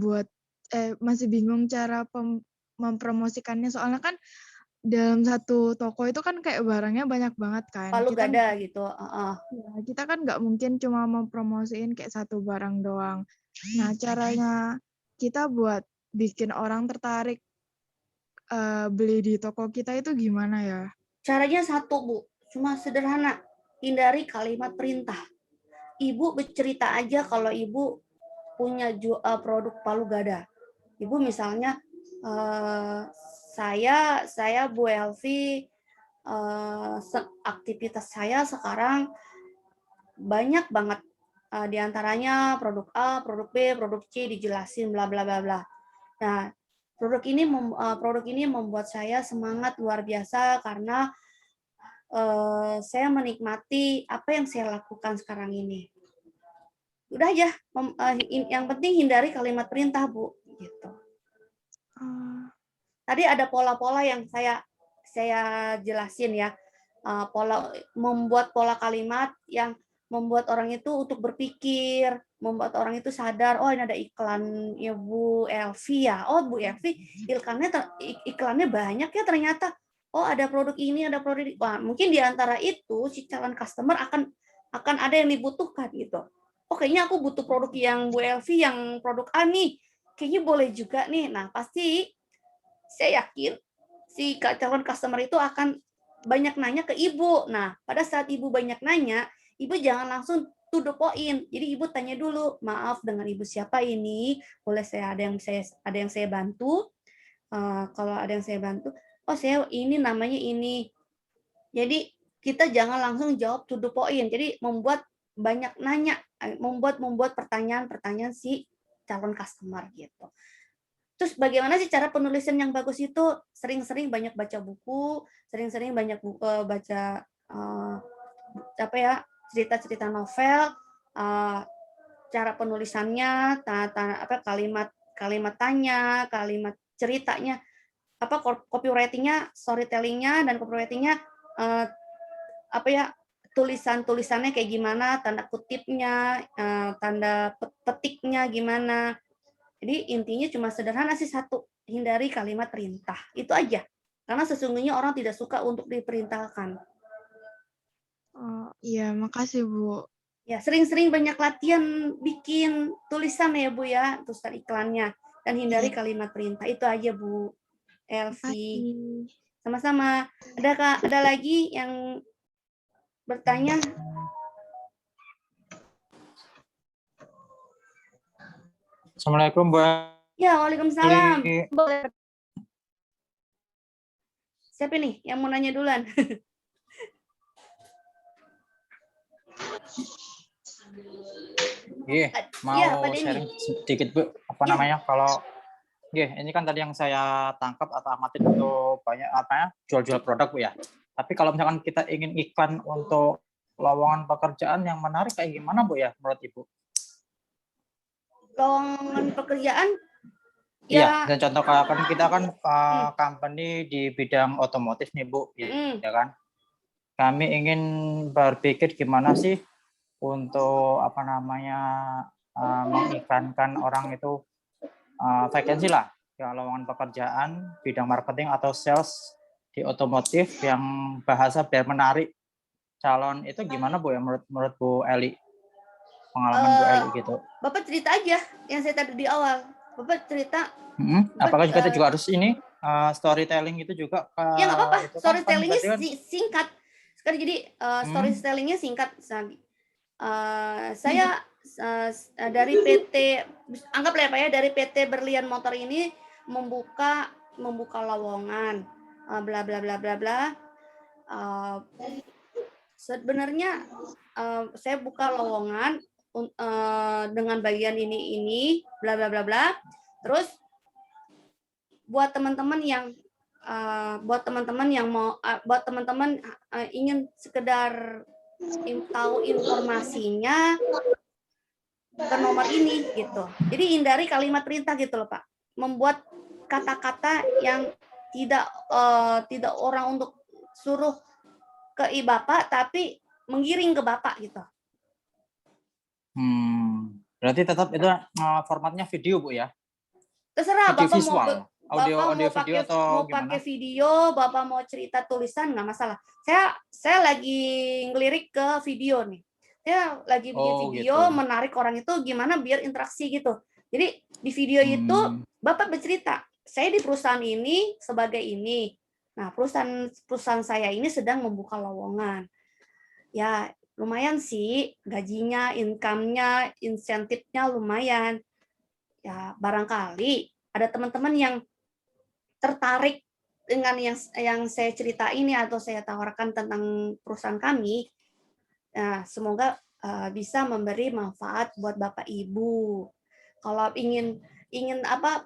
masih bingung cara mempromosikannya, soalnya kan dalam satu toko itu kan kayak barangnya banyak banget kan. Palu Kita gada gitu. Ya, kita kan nggak mungkin cuma mempromosiin kayak satu barang doang. Nah, caranya kita buat bikin orang tertarik beli di toko kita itu gimana ya? Caranya satu, Bu. Cuma sederhana. Hindari kalimat perintah. Ibu bercerita aja kalau Ibu punya produk palu gada. Ibu misalnya, saya Bu Elvi, aktivitas saya sekarang banyak banget. Diantaranya produk A, produk B, produk C, dijelasin bla bla bla bla. Nah, produk ini membuat saya semangat luar biasa karena saya menikmati apa yang saya lakukan sekarang ini. Udah aja, yang penting hindari kalimat perintah, Bu. Gitu. Tadi ada pola-pola yang saya jelasin ya. Membuat pola kalimat yang membuat orang itu untuk berpikir, membuat orang itu sadar, oh ini ada iklan ya Bu Elvi ya. Oh Bu Elvi, iklannya banyak ya ternyata. Oh ada produk ini, ada produk ini. Wah, mungkin di antara itu si calon customer akan ada yang dibutuhkan gitu. Oh kayaknya aku butuh produk yang Bu Elvi yang produk A nih. Kayaknya boleh juga nih. Nah, pasti saya yakin si calon customer itu akan banyak nanya ke Ibu. Nah, pada saat Ibu banyak nanya, Ibu jangan langsung to the point. Jadi Ibu tanya dulu, maaf dengan Ibu siapa ini? Boleh ada yang saya bantu? Kalau ada yang saya bantu, oh saya ini namanya ini. Jadi kita jangan langsung jawab to the point. Jadi membuat banyak nanya, membuat pertanyaan-pertanyaan si calon customer gitu. Terus bagaimana sih cara penulisan yang bagus itu? Sering-sering banyak baca buku, sering-sering banyak baca cerita-cerita novel, cara penulisannya, kalimat tanya, kalimat ceritanya, copywriting-nya, storytelling-nya, dan copywriting-nya tulisannya kayak gimana, tanda kutipnya, tanda petiknya gimana. Jadi intinya cuma sederhana sih satu, hindari kalimat perintah. Itu aja. Karena sesungguhnya orang tidak suka untuk diperintahkan. Oh iya, makasih Bu. Ya, sering-sering banyak latihan bikin tulisan ya Bu ya, tulisan iklannya. Dan hindari kalimat perintah. Itu aja Bu Elvi. Sama-sama. Ada lagi yang bertanya? Assalamualaikum, Bu. Ya, waalaikumsalam. Siapa nih yang mau nanya duluan? Iya, mau Iya, Pak Denny. sharing sedikit Bu, apa namanya kalau ini kan tadi yang saya tangkap atau amatin untuk banyak jual-jual produk Bu ya. Tapi kalau misalkan kita ingin iklan untuk lowongan pekerjaan yang menarik kayak gimana Bu ya menurut Ibu? Lowongan pekerjaan Iya, dan contoh kan kita kan company di bidang otomotif nih Bu, ya kan? Kami ingin berpikir gimana sih untuk mengiklankan orang itu vacancy lah, ya lowongan pekerjaan bidang marketing atau sales di otomotif yang bahasa biar menarik calon itu gimana Bu ya menurut Bu Eli? Pengalaman Bu Eli gitu. Bapak cerita aja yang saya tadi di awal. Bapak cerita. Apakah kita juga harus ini storytelling itu juga? Ya nggak apa-apa. Storytellingnya kan singkat. Sekarang jadi storytellingnya singkat. Saya dari PT, anggaplah Pak ya, dari PT Berlian Motor ini membuka lowongan, bla bla bla bla bla. Sebenarnya saya buka lowongan dengan bagian ini bla bla bla bla. Terus buat teman-teman yang ingin sekedar tahu informasinya ke nomor ini gitu. Jadi hindari kalimat perintah gitu loh Pak. Membuat kata-kata yang tidak orang untuk suruh ke Bapak tapi menggiring ke Bapak gitu. Berarti tetap itu formatnya video Bu ya? Terserah video Bapak visual. Audio video atau gimana? Pakai video, Bapak mau cerita tulisan nggak masalah. Saya lagi ngelirik ke video nih. Saya lagi bikin video gitu. menarik orang itu gimana biar interaksi gitu. Jadi di video itu Bapak bercerita, saya di perusahaan ini sebagai ini. Nah, perusahaan saya ini sedang membuka lowongan. Ya, lumayan sih gajinya, income-nya, insentifnya lumayan. Ya, barangkali ada teman-teman yang tertarik dengan yang saya cerita ini atau saya tawarkan tentang perusahaan kami. Nah, semoga bisa memberi manfaat buat Bapak Ibu. Kalau ingin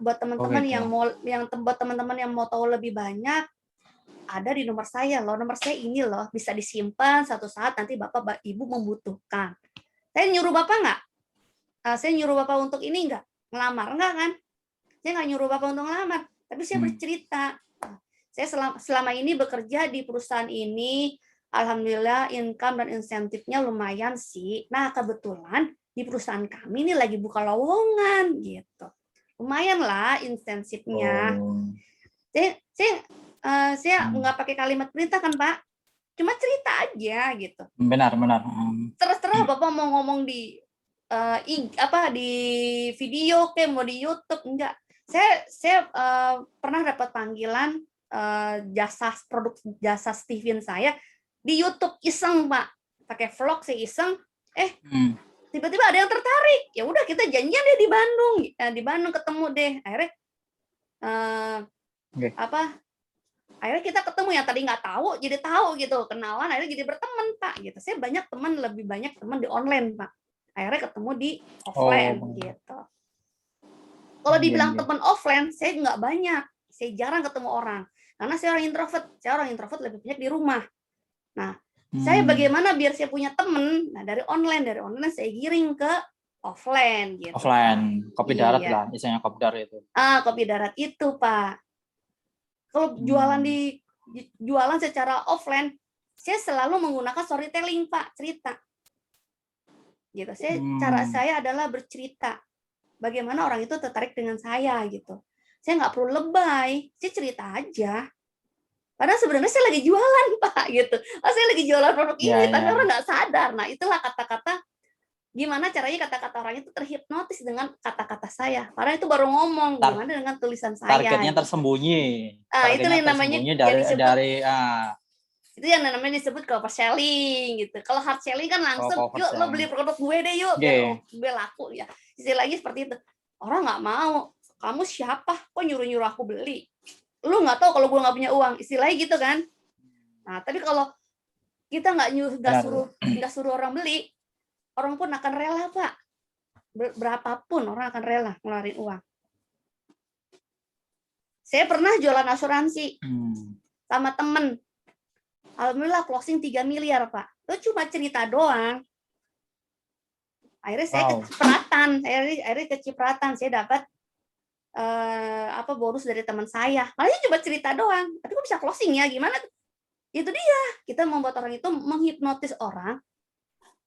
buat teman-teman buat teman-teman yang mau tahu lebih banyak, ada di nomor saya loh. Nomor saya ini loh, bisa disimpan satu saat nanti Bapak Ibu membutuhkan. Saya nyuruh Bapak nggak? Saya nyuruh Bapak untuk ini nggak? Ngelamar enggak kan? Saya nggak nyuruh Bapak untuk ngelamar, tapi saya bercerita. Saya selama ini bekerja di perusahaan ini, alhamdulillah income dan insentifnya lumayan sih. Nah, kebetulan di perusahaan kami ini lagi buka lowongan gitu. Lumayan lah insentifnya. Saya nggak pakai kalimat perintah kan Pak, cuma cerita aja gitu. Benar. Terserah Bapak mau ngomong di di video kayak mau di YouTube enggak. Saya pernah dapat panggilan produk jasa Steven saya di YouTube iseng Pak, pakai vlog saya iseng, tiba-tiba ada yang tertarik. Ya udah kita janjian deh di Bandung ketemu deh. Akhirnya akhirnya kita ketemu yang tadi nggak tahu jadi tahu gitu, kenalan akhirnya jadi berteman Pak gitu. Saya lebih banyak teman di online Pak. Akhirnya ketemu di offline gitu. Kalau dibilang teman offline, saya nggak banyak. Saya jarang ketemu orang. Karena saya orang introvert. Saya orang introvert lebih banyak di rumah. Nah, saya bagaimana biar saya punya teman? Nah, dari online saya giring ke offline gitu. Offline, kopi darat lah, misalnya kopi darat itu. Kopi darat itu, Pak. Kalau jualan secara offline, saya selalu menggunakan storytelling, Pak, cerita. Gitu. Cara saya adalah bercerita. Bagaimana orang itu tertarik dengan saya gitu. Saya nggak perlu lebay, saya cerita aja. Padahal sebenarnya saya lagi jualan Pak gitu. Saya lagi jualan produk ini, tapi orang nggak sadar. Nah itulah kata-kata. Gimana caranya kata-kata orang itu terhipnotis dengan kata-kata saya. Padahal itu baru ngomong. Gimana dengan tulisan saya? Targetnya tersembunyi. Itu yang namanya itu yang namanya disebut cover selling gitu. Kalau hard selling kan langsung, yuk lo beli produk gue deh yuk, biar gue laku ya. Istilahnya seperti itu. Orang nggak mau. Kamu siapa? Kok nyuruh-nyuruh aku beli? Lu nggak tahu kalau gue nggak punya uang. Istilahnya gitu kan. Nah, tapi kalau kita nggak suruh orang beli, orang pun akan rela, Pak. Berapapun orang akan rela ngeluarin uang. Saya pernah jualan asuransi sama temen. Alhamdulillah closing 3 miliar, Pak. Itu cuma cerita doang. Akhirnya saya kecipratan. Akhirnya kecipratan. Saya dapat bonus dari teman saya. Malah cuma cerita doang. Tapi kok bisa closing ya? Gimana? Itu dia. Kita membuat orang itu menghipnotis orang.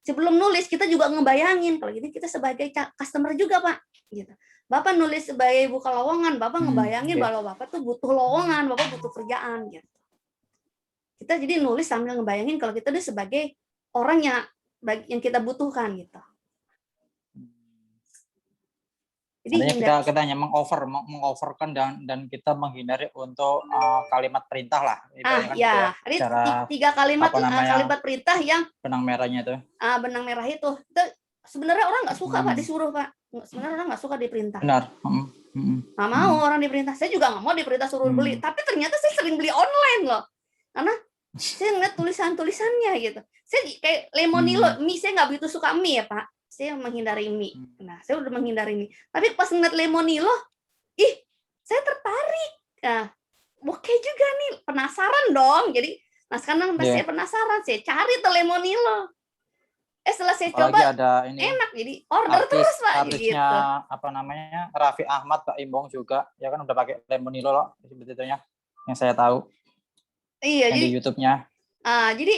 Sebelum nulis kita juga ngebayangin kalau gini kita sebagai customer juga, Pak. Gitu. Bapak nulis sebagai buka lowongan, Bapak ngebayangin bahwa Bapak tuh butuh lowongan, Bapak butuh kerjaan gitu. Kita jadi nulis sambil ngebayangin kalau kita tuh sebagai orang yang kita butuhkan gitu. Jadi kita hanya mengoverkan dan kita menghindari untuk kalimat perintah lah. Ya, ada 3 kalimat kalimat perintah yang benang merahnya itu. Benang merah itu sebenarnya orang nggak suka Pak disuruh, Pak. Sebenarnya orang nggak suka diperintah. Benar. Nggak mau orang diperintah. Saya juga nggak mau diperintah suruh beli. Tapi ternyata saya sering beli online loh. Karena saya ngeliat tulisannya gitu. Saya kayak lemonilo, mie saya nggak begitu suka mie ya Pak. Saya menghindari mie. Nah, saya udah menghindari mie. Tapi pas ngeliat lemonilo, saya tertarik. Nah, oke juga nih, penasaran dong. Jadi, sekarang saya penasaran, saya cari tuh lemonilo. Setelah saya coba, enak, jadi order terus Pak. Artisnya gitu. Raffi Ahmad, Pak Imbong juga, ya kan udah pakai lemonilo loh, sebetulnya yang saya tahu. Iya, yang jadi di YouTube-nya. Jadi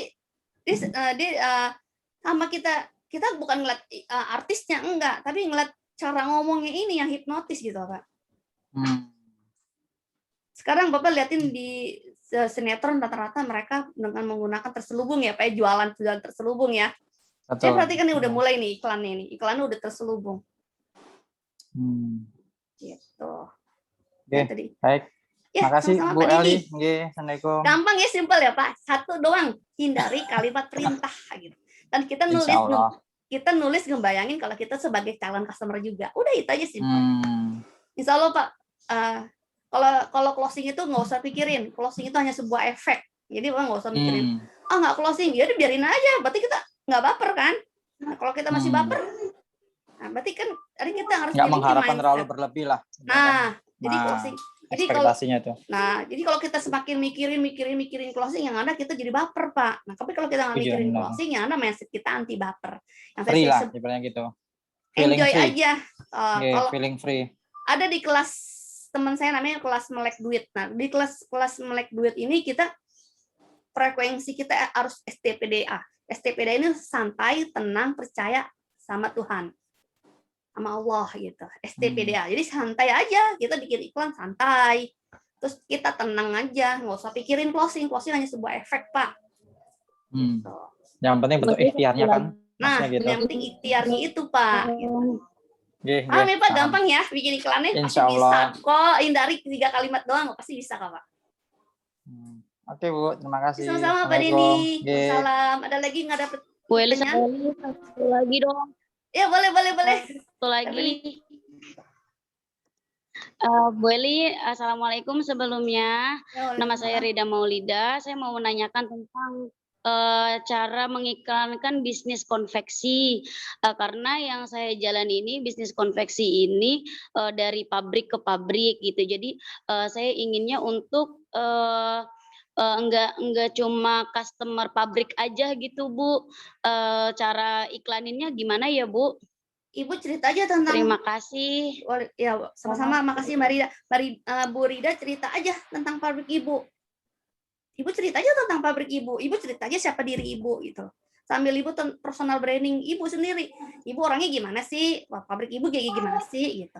sama kita bukan ngeliat artisnya enggak, tapi ngeliat cara ngomongnya ini yang hipnotis gitu Pak. Sekarang Bapak liatin di sinetron rata-rata mereka dengan menggunakan terselubung ya, Pak, jualan terselubung ya. Betul. Saya perhatikan nih udah mulai nih iklannya udah terselubung. Gitu. Oke, baik. Ya, makasih Bu Eli. Assalamualaikum. Gampang ya, simpel ya Pak. Satu doang, hindari kalimat perintah gitu. Dan kita nulis ngebayangin kalau kita sebagai calon customer juga. Udah itu aja simpel. Insya Allah Pak. Kalau closing itu nggak usah pikirin. Closing itu hanya sebuah efek. Jadi Pak nggak usah mikirin. Nggak closing, ya udah biarin aja. Berarti kita nggak baper kan? Nah, kalau kita masih baper, berarti kan kita harus nggak mengharapkan terlalu berlebih lah. Jadi closing. Jadi kalau kita semakin mikirin closing, yang ada kita jadi baper Pak. Nah, tapi kalau kita nggak mikirin closing, yang ada mindset kita anti baper. Yang free lah, sebenarnya gitu. Enjoy free. aja. Kalau feeling free. Ada di kelas teman saya namanya kelas melek duit. Nah, di kelas melek duit ini kita frekuensi kita harus STPDA. STPDA ini santai, tenang, percaya sama Tuhan, sama Allah gitu. STPDA. Jadi santai aja, kita bikin iklan santai. Terus kita tenang aja, nggak usah pikirin closing. Closing hanya sebuah efek, Pak. Gitu. Yang penting bentuk ikhtiarnya kan. Nah, gitu. Yang penting ikhtiarnya itu, Pak. Gitu. Pak, gampang ya bikin iklannya. Insya Allah. Bisa kok, hindari 3 kalimat doang, pasti bisa kok, Pak. Oke Bu, terima kasih. Sama-sama Pak Denny. Salam. Ada lagi nggak dapet? Bu Eli, satu lagi dong. Ya boleh. Satu lagi. Bu Eli, assalamualaikum sebelumnya. Nama saya Rida Maulida. Saya mau menanyakan tentang cara mengiklankan bisnis konveksi, karena yang saya jalan ini bisnis konveksi ini dari pabrik ke pabrik gitu. Jadi saya inginnya untuk enggak cuma customer pabrik aja gitu Bu. Cara iklaninnya gimana ya Bu? Ibu cerita aja tentang. Terima kasih. Ya sama-sama, makasih Mbak Rida. Bu Rida cerita aja tentang pabrik Ibu. Ibu cerita aja tentang pabrik Ibu. Ibu cerita aja siapa diri Ibu gitu. Sambil Ibu personal branding Ibu sendiri. Ibu orangnya gimana sih? Wah, pabrik Ibu kayak gimana sih gitu.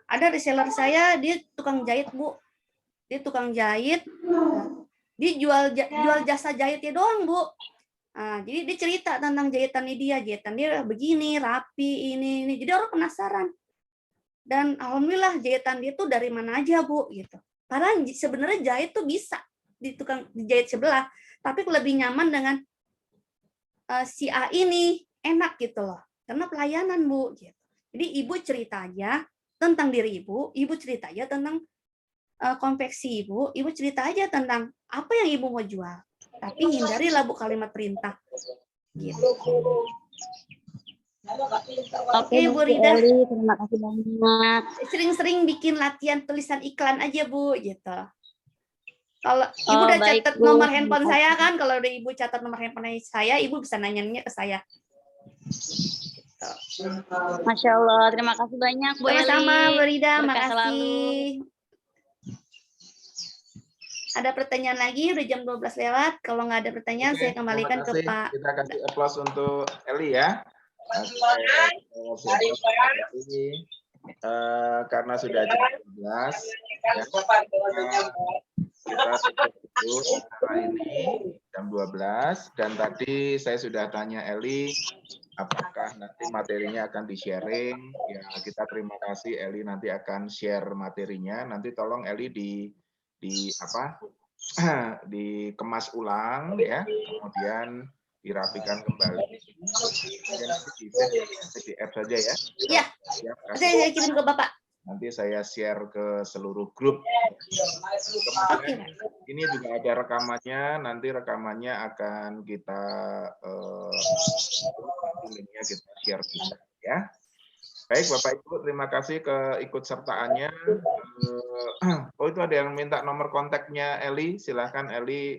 Ada reseller saya, dia tukang jahit Bu. Dia tukang jahit. Dia jual jasa jahitnya doang Bu. Nah, jadi dia cerita tentang jahitannya dia. Jahitan dia begini, rapi, ini. Jadi orang penasaran. Dan alhamdulillah jahitan dia tuh dari mana aja Bu gitu. Karena sebenarnya jahit tuh bisa di tukang jahit sebelah, tapi lebih nyaman dengan si A ini, enak gitu loh. Karena pelayanan Bu gitu. Jadi Ibu cerita aja tentang diri Ibu cerita aja tentang konveksi Ibu cerita aja tentang apa yang Ibu mau jual. Tapi hindarilah Bu kalimat perintah. Gitu. Oke, Bu Rida. Terima kasih banyak. Sering-sering bikin latihan tulisan iklan aja, Bu, gitu. Kalau Ibu Oh, udah baik, catat Bu. nomor handphone saya kan, kalau udah Ibu catat nomor handphone saya, Ibu bisa nanya-nanya ke saya. Masya Allah, terima kasih banyak Bu Eli. Sama-sama, Bu Rida, Berkah makasih. selalu. Ada pertanyaan lagi, udah jam 12 lewat. Kalau nggak ada pertanyaan, saya kembalikan ke terima kasih. Pak. Kita kasih applause untuk Eli ya. Karena sudah jam 12, ya, kita tutup dulu acara ini jam 12. Dan tadi saya sudah tanya Eli, apakah nanti materinya akan di-sharing? Ya, kita terima kasih Eli nanti akan share materinya. Nanti tolong Eli dikemas ulang ya, kemudian dirapikan kembali. Kemudian nanti di PDF saja ya. Iya. Saya kirim ke Bapak. Nanti saya share ke seluruh grup. Kemudian ini juga ada rekamannya. Nanti rekamannya akan kita linknya kita share juga ya. Baik Bapak Ibu, terima kasih keikut sertaannya. Oh itu ada yang minta nomor kontaknya Eli, silakan Eli.